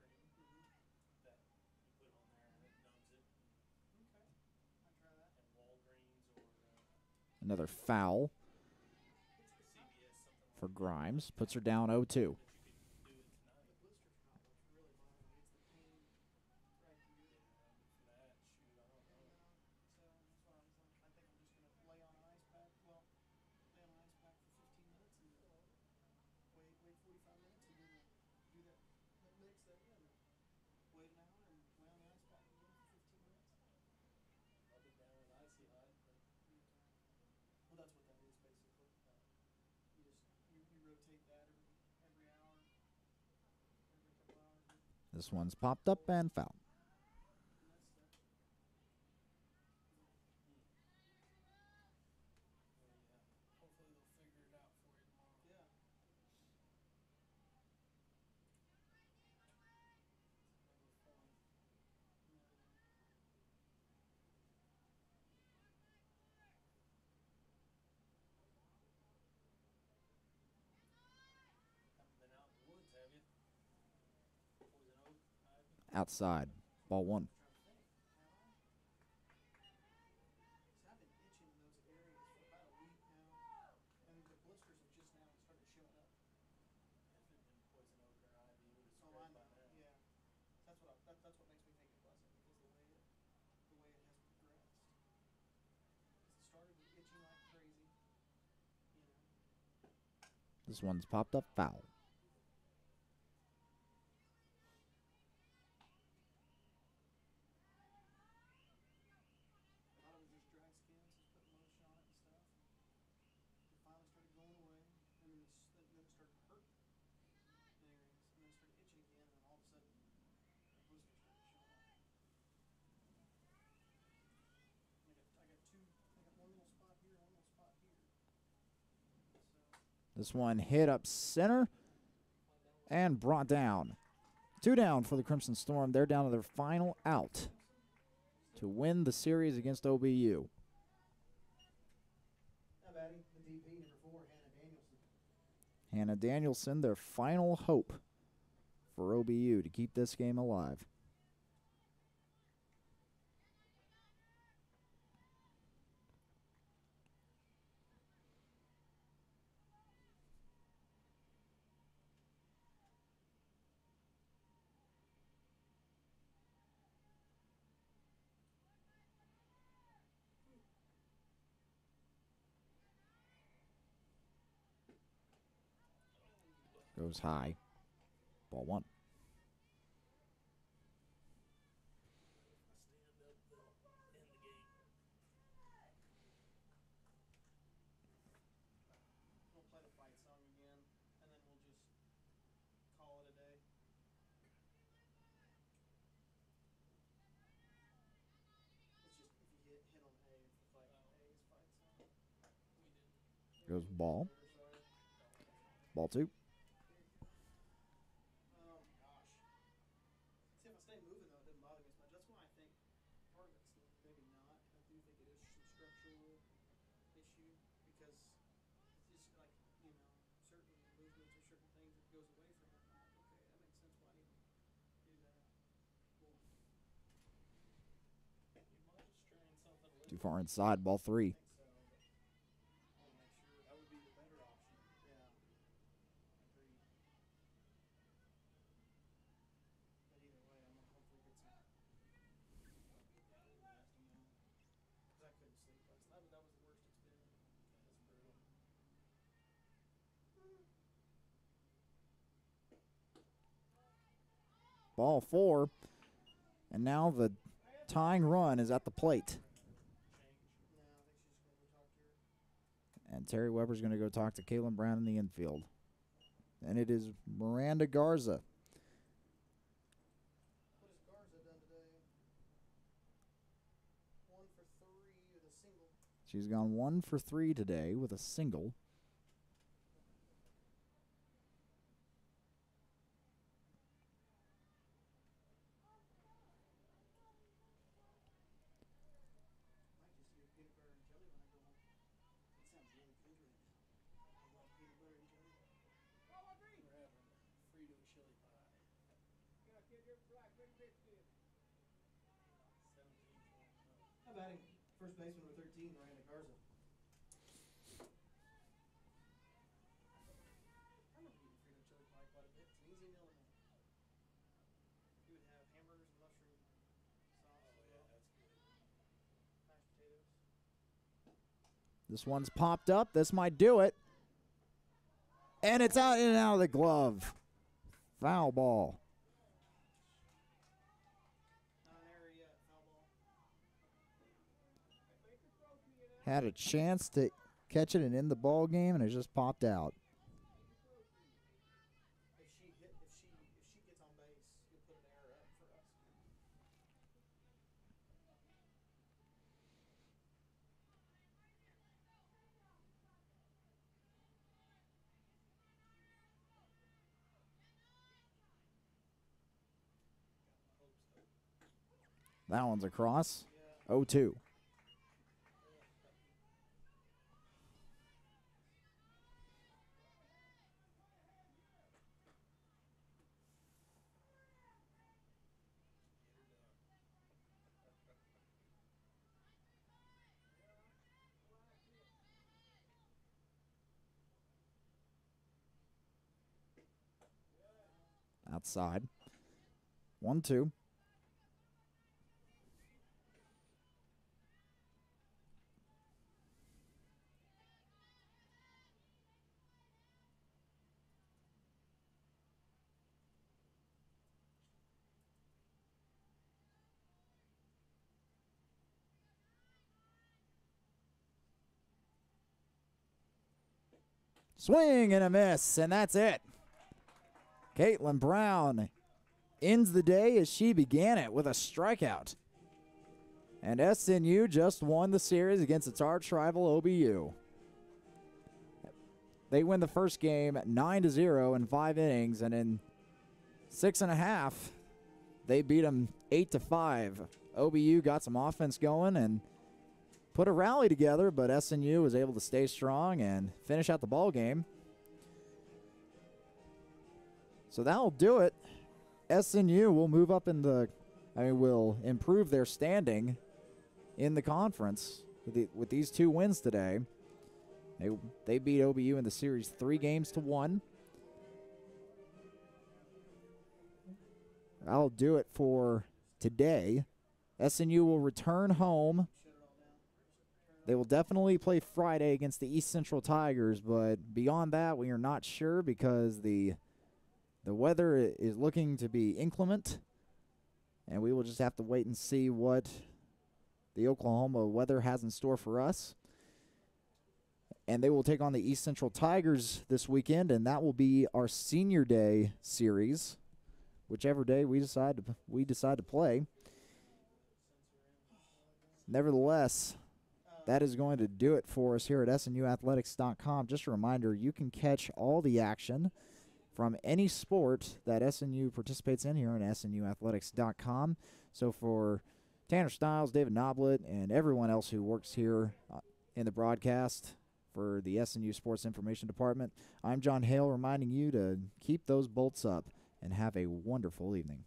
she was smaller, and they have the eczema cream that you put on there and it numbs it. Okay, I'll try that. And Walgreens or Another foul CVS, something for like Grimes. Puts her down 0-2. that you could do it tonight. The blisters are not what's really bothering me. It's the pain right here. Yeah, for that, shoot, I don't know. So that's why I was like, I think I'm just gonna lay on an ice pack. Well, lay on an ice pack for 15 minutes and wait 45 minutes and then do that mix that in. Wait an hour and lay on the ice pack again for 15 minutes. Rub it down with ice This one's popped up and fouled. Hopefully they'll figure it out for you tomorrow. Yeah. Never fun. Haven't been out in the woods, have you? Poison oak, ivy? Outside. Ball one. Trying to think. Have I? 'Cause I've been itching in those areas for about a week now, and the blisters have just now started showing up. If it had been poison oak or ivy, it would have Oh, spread I by know. now. Yeah. That's what makes me think it wasn't, because the way it has progressed. Because it started with itching like crazy, you know. This one's popped up foul. I thought it was just dry skin, so I was putting lotion on it and stuff. It finally started going away, and then then it started to hurt in areas, and then it started itching again, and then all of a sudden, the blister started showing up. I got one little spot here, one little spot here. So This one hit up center and brought down. 2 down for the Crimson Storm. They're down to their final out to win the series against OBU. now batting the DP number 4, Hannah Danielson. Hannah Danielson, their final hope for OBU to keep this game alive. Goes high. Ball one. We'll play the fight song again, and then we'll just call it a day. It's just if you hit on A, it's the fight. A is fight song. Goes ball. Sorry. Ball 2. Gosh. See, if I stay moving though, it doesn't bother me as much. That's why I think part of it's maybe not. I do think it is some structural issue, because it's just like, you know, certain movements or certain things that goes away from it. I'm like, okay, that makes sense why I need to do that. Well, You might just trying something a Too little. far inside. Ball 3. I think so, but I want to make sure. That would be the better option. Yeah. Agreed. But either way, I'm gonna hopefully get some rest, you know, because I couldn't sleep last night. That was the worst it's been. That's brutal. Ball 4. And now the tying run is at the plate. Change. No, I think she's just gonna go talk to her. And Terry Weber's going to go talk to Caitlin Brown in the infield. And it is Miranda Garza. What has Garza done today? 1 for 3 with a single. She's gone 1 for 3 today with a single. Might just eat a peanut butter and jelly when I go home. It sounds really good right now. I love peanut butter and jelly. We're having Frito chili pie. 17-4. How batting? First baseman number 13, Miranda Garza. I remember eating Frito chili pie quite a bit. It's an easy meal to make. You would have hamburgers and mushroom sauce Oh, as yeah, well. that's good. Mashed potatoes. This one's popped up. This might do it. And it's out in and out of the glove. Foul ball. Not an error yet. Foul ball. Had a chance to catch it and end the ball game, and it just popped out. If she gets on base, you'll put an That one's across. 0-2. Outside. 1-2. Swing and a miss, and that's it. Caitlin Brown ends the day as she began it with a strikeout. And SNU just won the series against its arch rival OBU. They win the first game 9-0 in 5 innings, and in 6.5, they beat them 8-5. OBU got some offense going and put a rally together, but SNU was able to stay strong and finish out the ball game. So that'll do it. SNU will move up in the, will improve their standing in the conference with these 2 wins today. They beat OBU in the series 3-1. That'll do it for today. SNU will return home. They will definitely play Friday against the East Central Tigers, but beyond that, we are not sure because the weather is looking to be inclement, and we will just have to wait and see what the Oklahoma weather has in store for us. And they will take on the East Central Tigers this weekend, and that will be our Senior Day series, whichever day we decide to play. Nevertheless, that is going to do it for us here at SNUathletics.com. Just a reminder, you can catch all the action from any sport that SNU participates in here at SNUathletics.com. So for Tanner Stiles, David Noblet, and everyone else who works here in the broadcast for the SNU Sports Information Department, I'm John Hale reminding you to keep those bolts up and have a wonderful evening.